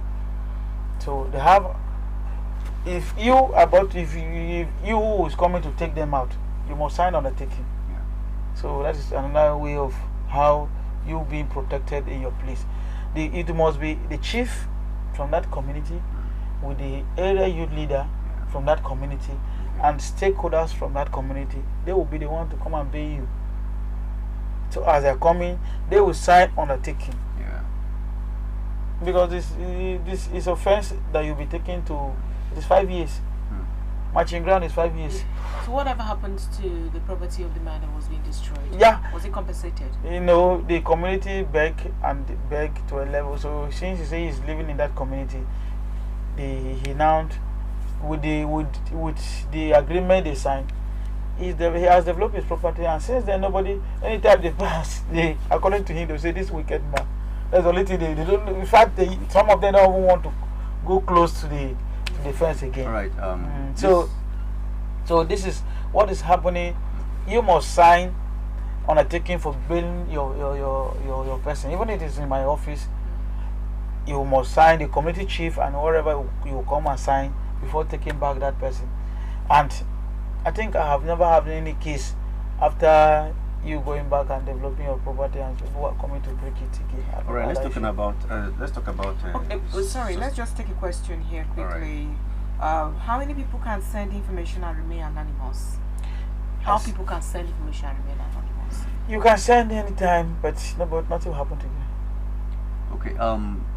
So they have, if you who is coming to take them out, you must sign undertaking. So that is another way of how you being protected in your place. It must be the chief from that community with the area youth leader from that community and stakeholders from that community. They will be the one to come and pay you. So as they're coming, they will sign undertaking. Because this is offense that you'll be taken to. It is 5 years. Matching ground is 5 years. So whatever happened to the property of the man that was being destroyed? Was it compensated? You know, the community beg to a level. So since he says he's living in that community, he now with the agreement they signed, he has developed his property, and since then nobody, anytime they pass, according to him, they say this wicked man. That's the only thing they don't. In fact, some of them don't even want to go close to the fence again. All right. So this is what is happening. You must sign undertaking for building your person. Even if it is in my office, you must sign. The community chief and wherever you will come and sign before taking back that person. And I think I have never had any case after you going back and developing your property and people are coming to break it again. All right, let's talk about. Okay, sorry, let's just take a question here quickly. How many people can send information and remain anonymous? How people can send information and remain anonymous? You can send anytime, but nothing will happen to you. Okay.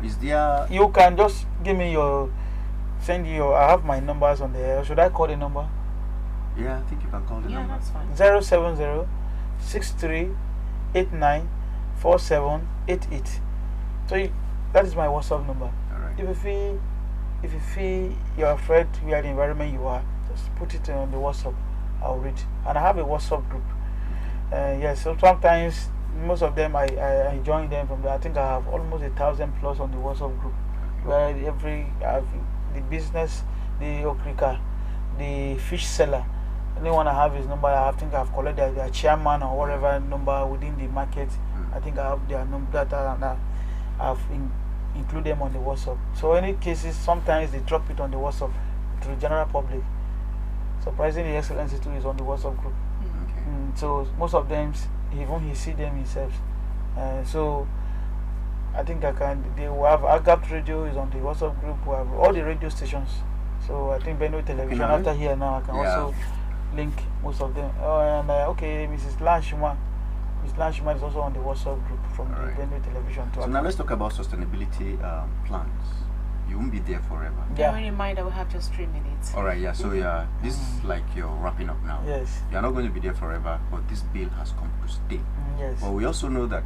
Is there? You can just give me your, send your. I have my numbers on there. Should I call the number? Yeah, I think you can call the number. That's fine. 070 6389 4788. So that is my WhatsApp number. All right. If you feel you're afraid where the environment you are, just put it on the WhatsApp. I'll read. And I have a WhatsApp group. Yes, so sometimes most of them I join them from there. I think I have almost 1,000 plus on the WhatsApp group. Where the business, the okrika, the fish seller, anyone I have his number. I think I've collected their chairman or whatever number within the market. I think I have their number that I've include them on the WhatsApp. So any cases, sometimes they drop it on the WhatsApp to the general public. Surprisingly, Excellency too is on the WhatsApp group. So most of them, even he see them himself. So I think they will have Agapt Radio is on the WhatsApp group. We have all the radio stations. So I think Benue Television after here now I can also link most of them. Okay, Mrs. Lanshuma. Ms. Lanshuma is also on the WhatsApp group from the Benue Television. So now let's talk about sustainability plans. You won't be there forever. Bearing in mind that we have just 3 minutes. All right, yeah. So this is like you're wrapping up now. Yes. You're not going to be there forever, but this bill has come to stay. Yes. But we also know that,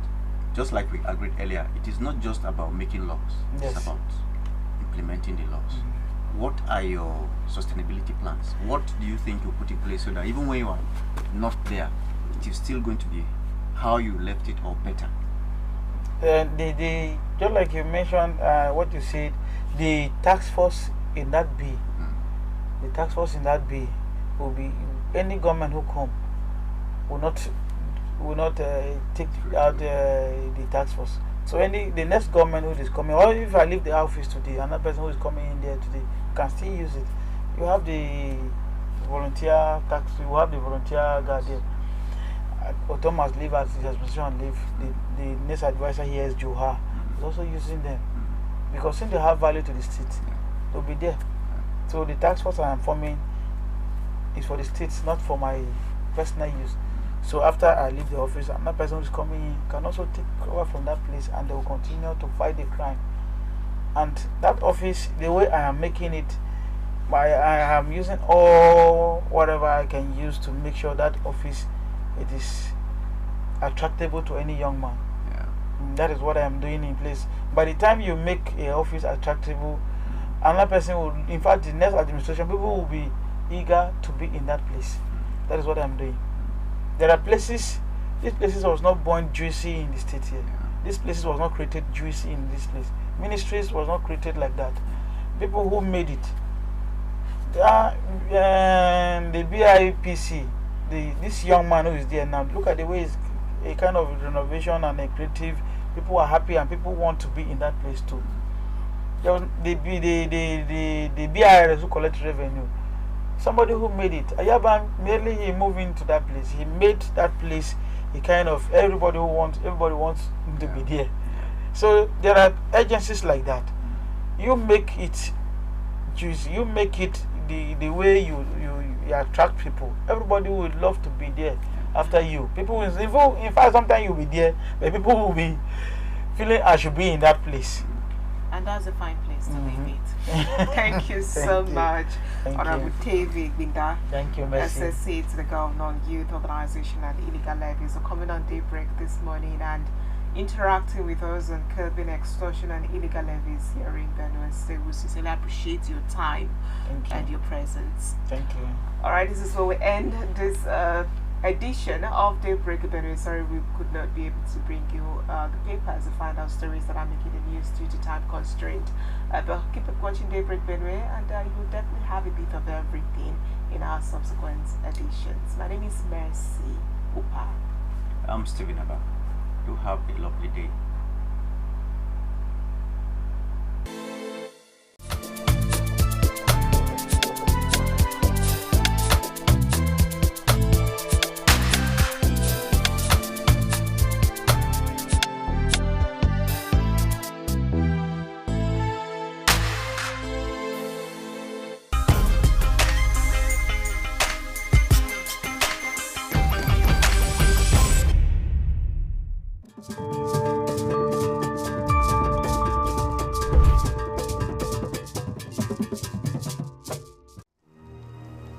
just like we agreed earlier, it is not just about making laws. Yes. It's about implementing the laws. What are your sustainability plans? What do you think you'll put in place so that even when you are not there, it is still going to be how you left it or better? Just like you mentioned, what you said, the task force in that bill, the task force in that bill will be any government who come will not take out the task force. So the next government who is coming, or if I leave the office today, another person who is coming in there today can still use it. You have the volunteer tax, you have the volunteer guardian. Thomas leave as his administration leave. The next advisor here is Johar. He's also using them because since they have value to the state, they'll be there. So the task force I am forming is for the states, not for my personal use. So after I leave the office, another person who is coming in can also take over from that place, and they will continue to fight the crime. And that office, the way I am making it, I am using all whatever I can use to make sure that office it is attractable to any young man. That is what I am doing in place. By the time you make a office attractable, another person will, in fact, the next administration, people will be eager to be in that place. That is what I am doing. There are places, these places was not born juicy in the state here. These places was not created juicy in this place. Ministries was not created like that. People who made it. The BIPC, this young man who is there now, look at the way it's a kind of renovation and a creative. People are happy and people want to be in that place too. There was the BIRS who collect revenue. Somebody who made it. Ayaban merely he moved into that place. He made that place a kind of everybody wants him to be there. So there are agencies like that. You make it juicy. You make it the way you attract people. Everybody would love to be there after you. People will, in fact, sometimes you'll be there, but people will be feeling I should be in that place. And that's a fine place to leave it. Thank you so much, Honorable David Binda. Thank you, Mercy. SSC to the Governor Youth Organization and Illegal Levies for coming on Daybreak this morning and interacting with us on curbing extortion and illegal levies here in Benue State. We sincerely appreciate your time and your presence. Thank you. Alright, this is where we end this edition of Daybreak Benue. Sorry we could not be able to bring you the papers to find out stories that are making the news due to time constraint. But keep watching Daybreak Benue, and you'll definitely have a bit of everything in our subsequent editions. My name is Mercy Upa. I'm Stephen Abba. Do have a lovely day. Thank you.